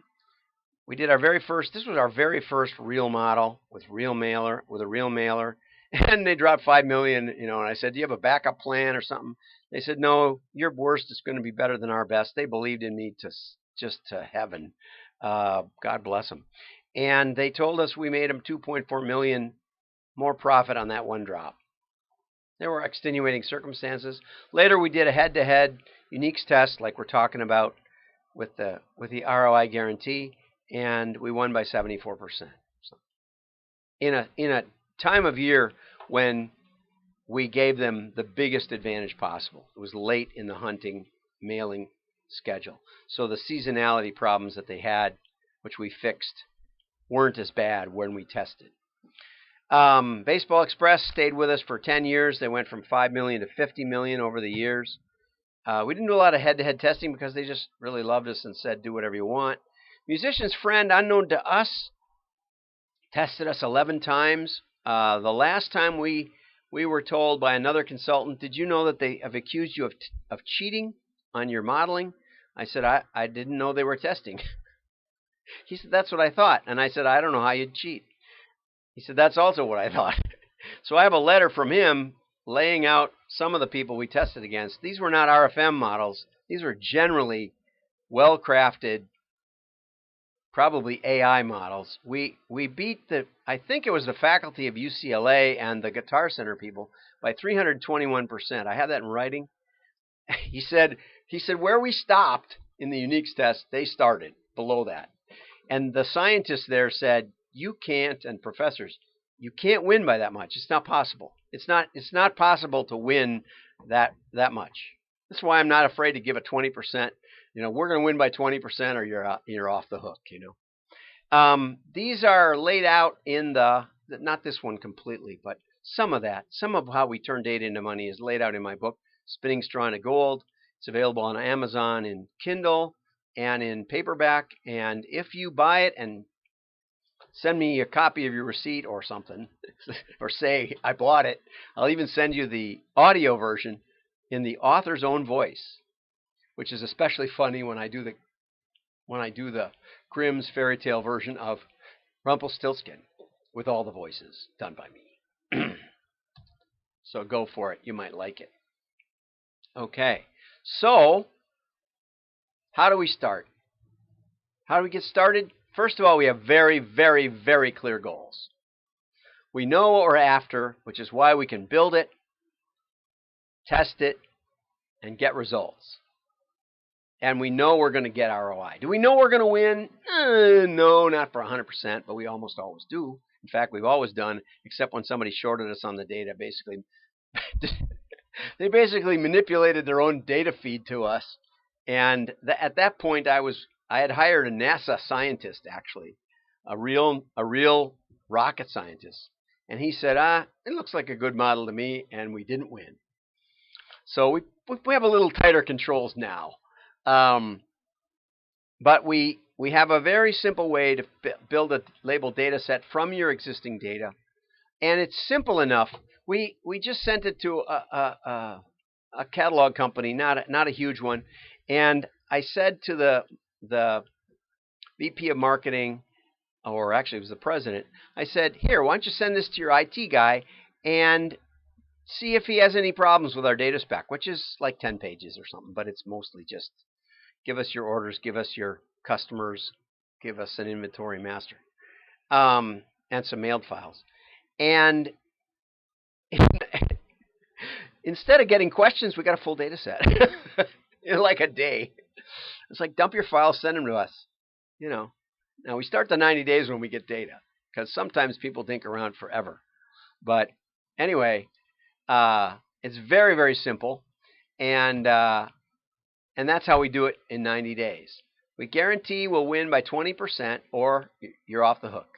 We did this was our very first real model with a real mailer. And they dropped $5 million, and I said, do you have a backup plan or something? They said, no, your worst is going to be better than our best. They believed in me to heaven. God bless them. And they told us we made them $2.4 million more profit on that one drop. There were extenuating circumstances. Later, we did a head-to-head uniques test, like we're talking about with the ROI guarantee, and we won by 74%. So in a time of year when we gave them the biggest advantage possible. It was late in the hunting mailing schedule. So the seasonality problems that they had, which we fixed, weren't as bad when we tested. Baseball Express stayed with us for 10 years. They went from $5 million to $50 million over the years. We didn't do a lot of head-to-head testing because they just really loved us and said, do whatever you want. Musician's Friend, unknown to us, tested us 11 times. The last time we were told by another consultant, did you know that they have accused you of cheating on your modeling? I said, I didn't know they were testing. He said, that's what I thought. And I said, I don't know how you'd cheat. He said, that's also what I thought. So I have a letter from him laying out some of the people we tested against. These were not RFM models. These were generally well-crafted, probably AI models. We beat I think it was the faculty of UCLA and the Guitar Center people by 321%. I have that in writing. He said where we stopped in the uniques test, they started below that. And the scientists there said, you can't, and professors, you can't win by that much. It's not possible. It's not possible to win that much. That's why I'm not afraid to give a 20%. We're going to win by 20% or you're off the hook, These are laid out in not this one completely, but some of how we turn data into money is laid out in my book, Spinning Straw into Gold. It's available on Amazon in Kindle and in paperback. And if you buy it and send me a copy of your receipt or something, or say I bought it, I'll even send you the audio version in the author's own voice, which is especially funny when I do the Grimm's fairy tale version of Rumpelstiltskin with all the voices done by me. So go for it. You might like it. Okay. So how do we start? How do we get started? First of all, we have very, very, very clear goals. We know what we're after, which is why we can build it, test it, and get results. And we know we're going to get ROI. Do we know we're going to win? No, not for 100%, but we almost always do. In fact, we've always done, except when somebody shorted us on the data. Basically, they basically manipulated their own data feed to us. And at that point, I had hired a NASA scientist, actually, a real rocket scientist. And he said, it looks like a good model to me, and we didn't win. So we have a little tighter controls now. But we have a very simple way to build a labeled data set from your existing data. And it's simple enough. We just sent it to a catalog company, not a huge one. And I said to the VP of marketing, or actually it was the president, I said, here, why don't you send this to your IT guy and see if he has any problems with our data spec, which is like 10 pages or something, but it's mostly just give us your orders, give us your customers, give us an inventory master, and some mailed files. And instead of getting questions, we got a full data set in like a day. It's like, dump your files, send them to us. Now we start the 90 days when we get data, because sometimes people think around forever. But anyway, it's very, very simple, and that's how we do it in 90 days. We guarantee we'll win by 20%, or you're off the hook.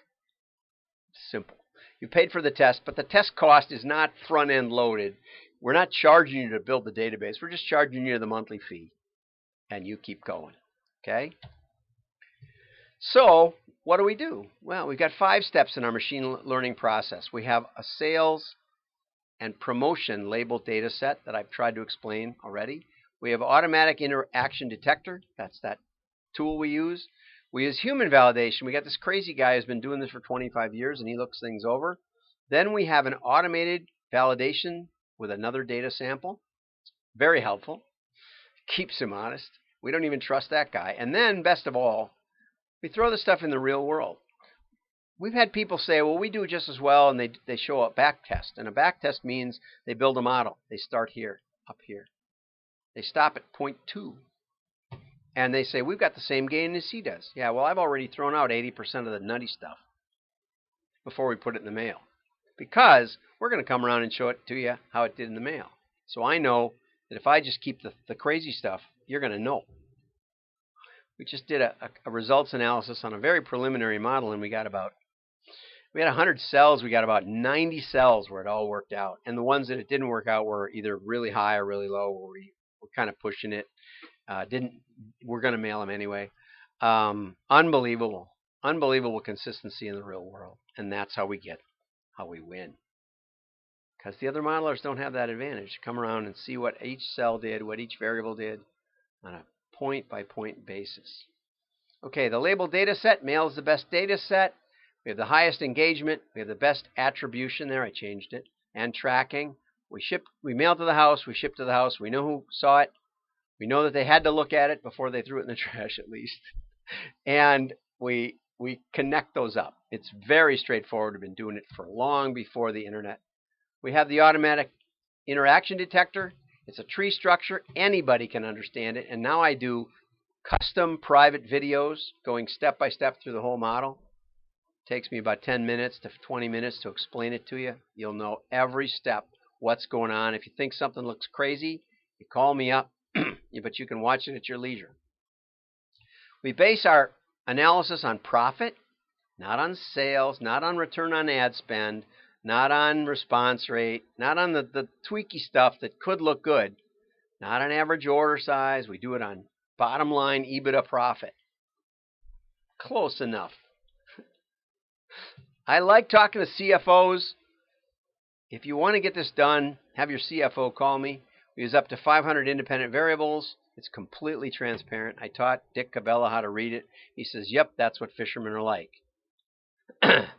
Simple. You paid for the test, but the test cost is not front-end loaded. We're not charging you to build the database. We're just charging you the monthly fee, and you keep going. Okay? So what do? Well, we've got 5 steps in our machine learning process. We have a sales and promotion labeled data set that I've tried to explain already. We have automatic interaction detector. That's that tool we use. We use human validation. We got this crazy guy who's been doing this for 25 years, and he looks things over. Then we have an automated validation with another data sample. Very helpful. Keeps him honest. We don't even trust that guy. And then, best of all, we throw the stuff in the real world. We've had people say, well, we do just as well, and they show a back test. And a back test means they build a model. They start here, up here. They stop at point 2. And they say, we've got the same gain as he does. Yeah, well, I've already thrown out 80% of the nutty stuff before we put it in the mail. Because we're going to come around and show it to you how it did in the mail. So I know that if I just keep the crazy stuff, you're going to know. We just did a results analysis on a very preliminary model, and we had 100 cells. We got about 90 cells where it all worked out. And the ones that it didn't work out were either really high or really low, or we were kind of pushing it. We're going to mail them anyway. Unbelievable consistency in the real world. And that's how we win. Because the other modelers don't have that advantage. Come around and see what each cell did, what each variable did on a point-by-point basis. Okay, the labeled data set. Mail is the best data set. We have the highest engagement. We have the best attribution there. I changed it. And tracking. We mailed to the house. We shipped to the house. We know who saw it. We know that they had to look at it before they threw it in the trash, at least. And we connect those up. It's very straightforward. We've been doing it for long before the internet. We have the automatic interaction detector. It's a tree structure. Anybody can understand it. And now I do custom private videos going step by step through the whole model. It takes me about 10 minutes to 20 minutes to explain it to you. You'll know every step what's going on. If you think something looks crazy, you call me up, but you can watch it at your leisure. We base our analysis on profit, not on sales, not on return on ad spend, not on response rate, not on the tweaky stuff that could look good, not on average order size. We do it on bottom line EBITDA profit. Close enough. I like talking to CFOs. If you want to get this done, have your CFO call me. We use up to 500 independent variables. It's completely transparent. I taught Dick Cabela how to read it. He says, yep, that's what fishermen are like.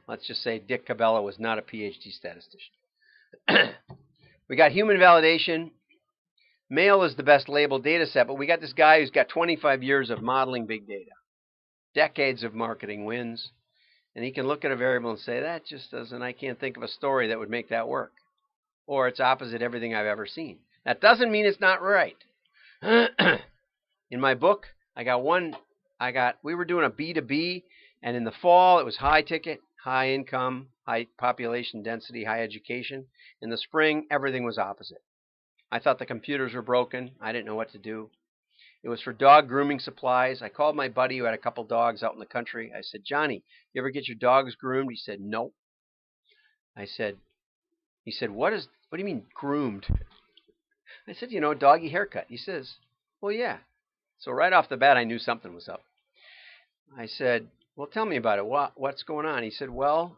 Let's just say Dick Cabela was not a PhD statistician. We got human validation. Mail is the best labeled data set, but we got this guy who's got 25 years of modeling big data, decades of marketing wins, and he can look at a variable and say, that just doesn't, I can't think of a story that would make that work. Or it's opposite everything I've ever seen. That doesn't mean it's not right. In my book, we were doing a B2B, and in the fall, it was high ticket, high income, high population density, high education. In the spring, everything was opposite. I thought the computers were broken. I didn't know what to do. It was for dog grooming supplies. I called my buddy who had a couple dogs out in the country. I said, Johnny, you ever get your dogs groomed? He said, no. He said, what do you mean groomed? I said, doggy haircut. He says, well, yeah. So right off the bat, I knew something was up. I said, well, tell me about it. What's going on? He said, well,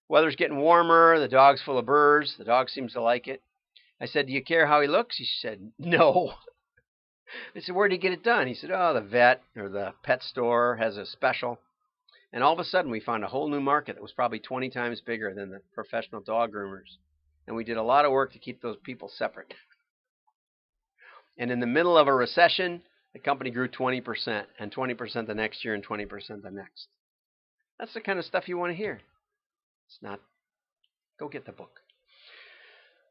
weather's getting warmer. The dog's full of burrs. The dog seems to like it. I said, do you care how he looks? He said, no. I said, where'd he get it done? He said, oh, the vet or the pet store has a special. And all of a sudden, we found a whole new market that was probably 20 times bigger than the professional dog groomers. And we did a lot of work to keep those people separate. And in the middle of a recession, the company grew 20%, and 20% the next year, and 20% the next. That's the kind of stuff you want to hear. It's not. Go get the book.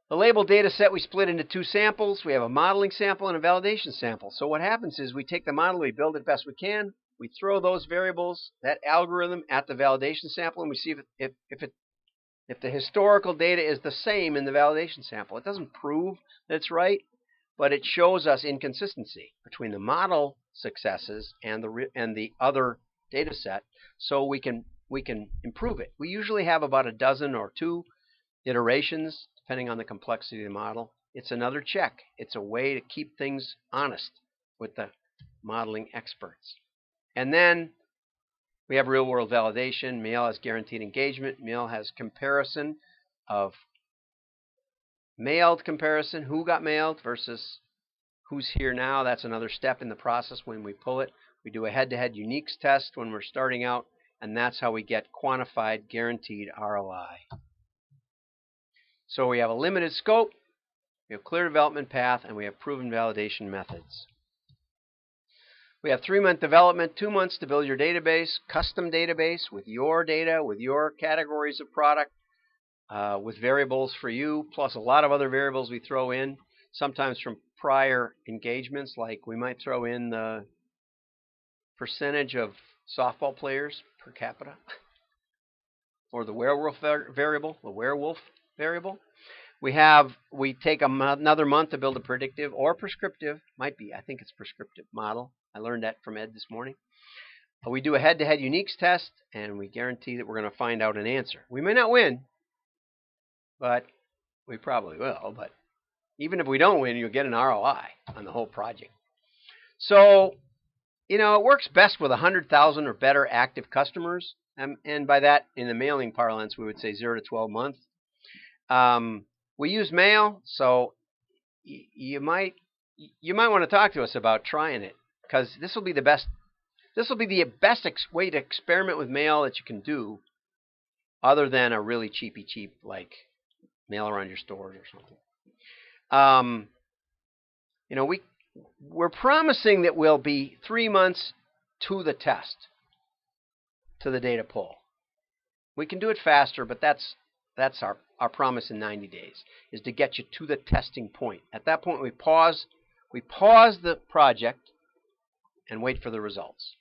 The labeled data set we split into 2 samples. We have a modeling sample and a validation sample. So what happens is we take the model, we build it best we can, we throw those variables, that algorithm, at the validation sample, and we see if the historical data is the same in the validation sample. It doesn't prove that it's right, but it shows us inconsistency between the model successes and the other data set, so we can we can improve it. We usually have about a dozen or two iterations, depending on the complexity of the model. It's another check. It's a way to keep things honest with the modeling experts. And then we have real-world validation. Mail has guaranteed engagement. Mail has comparison of mailed comparison, who got mailed versus who's here now. That's another step in the process when we pull it. We do a head-to-head uniques test when we're starting out, and that's how we get quantified, guaranteed ROI. So we have a limited scope, we have clear development path, and we have proven validation methods. We have 3-month development, 2 months to build your database, custom database with your data, with your categories of product, with variables for you, plus a lot of other variables we throw in, sometimes from prior engagements, like we might throw in the percentage of softball players per capita, or the werewolf variable. We take another month to build a predictive or prescriptive, I think it's prescriptive model. I learned that from Ed this morning. We do a head-to-head uniques test, and we guarantee that we're going to find out an answer. We may not win, but we probably will. But even if we don't win, you'll get an ROI on the whole project. So, it works best with 100,000 or better active customers. And by that, in the mailing parlance, we would say 0 to 12 months. We use mail, so you might want to talk to us about trying it, because this will be the best way to experiment with mail that you can do, other than a really cheap like mail around your stores or something. We're promising that we'll be 3 months to the test, to the data pull. We can do it faster, but that's our promise in 90 days, is to get you to the testing point. At that point, we pause the project and wait for the results.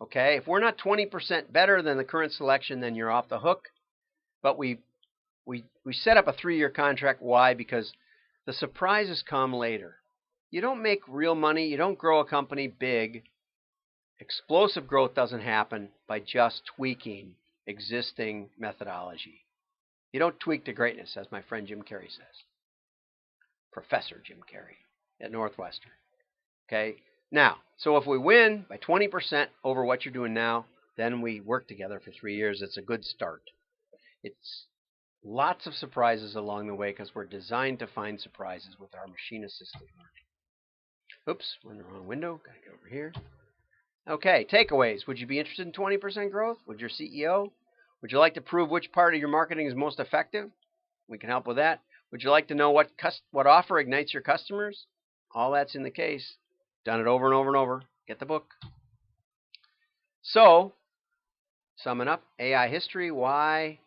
Okay? If we're not 20% better than the current selection, then you're off the hook. But we set up a 3-year contract. Why? Because the surprises come later. You don't make real money. You don't grow a company big. Explosive growth doesn't happen by just tweaking existing methodology. You don't tweak to greatness, as my friend Jim Carrey says. Professor Jim Carrey at Northwestern. Okay? Now, so if we win by 20% over what you're doing now, then we work together for 3 years. It's a good start. It's lots of surprises along the way, because we're designed to find surprises with our machine-assisted learning. Oops, we're in the wrong window. Got to get over here. Okay, takeaways. Would you be interested in 20% growth? Would your CEO? Would you like to prove which part of your marketing is most effective? We can help with that. Would you like to know what offer ignites your customers? All that's in the case. Done it over and over and over. Get the book. So, summing up, AI history. Why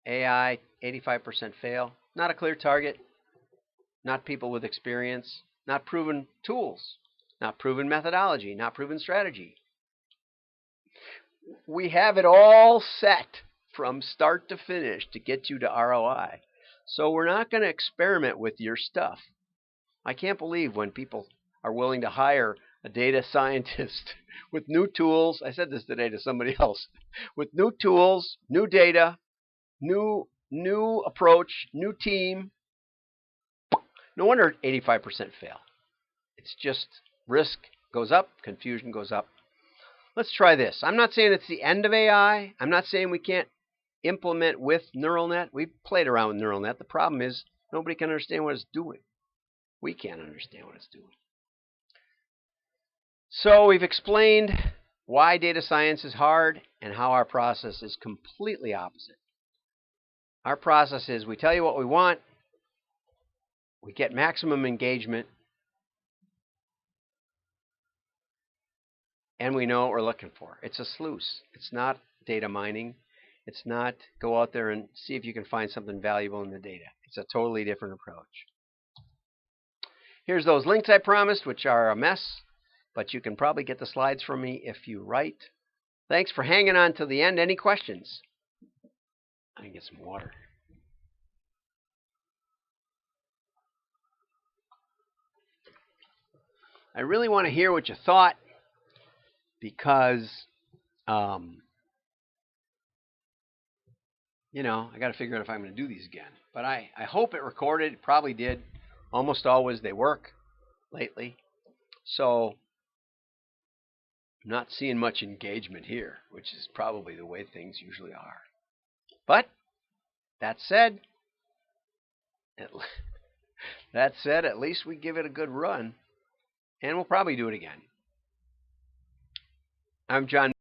AI 85% fail? Not a clear target. Not people with experience. Not proven tools. Not proven methodology. Not proven strategy. We have it all set from start to finish to get you to ROI. So we're not going to experiment with your stuff. I can't believe when people are willing to hire a data scientist with new tools. I said this today to somebody else. With new tools, new data, new approach, new team. No wonder 85% fail. It's just risk goes up, confusion goes up. Let's try this. I'm not saying it's the end of AI. I'm not saying we can't implement with neural net. We've played around with neural net. The problem is nobody can understand what it's doing. We can't understand what it's doing. So we've explained why data science is hard and how our process is completely opposite. Our process is we tell you what we want, we get maximum engagement, and we know what we're looking for. It's a sluice. It's not data mining. It's not go out there and see if you can find something valuable in the data. It's a totally different approach. Here's those links I promised, which are a mess, but you can probably get the slides from me if you write. Thanks for hanging on to the end. Any questions? I can get some water. I really want to hear what you thought, because I got to figure out if I'm going to do these again. But I hope it recorded. It probably did. Almost always they work lately. So I'm not seeing much engagement here, which is probably the way things usually are. But that said, at, at least we give it a good run, and we'll probably do it again. I'm John.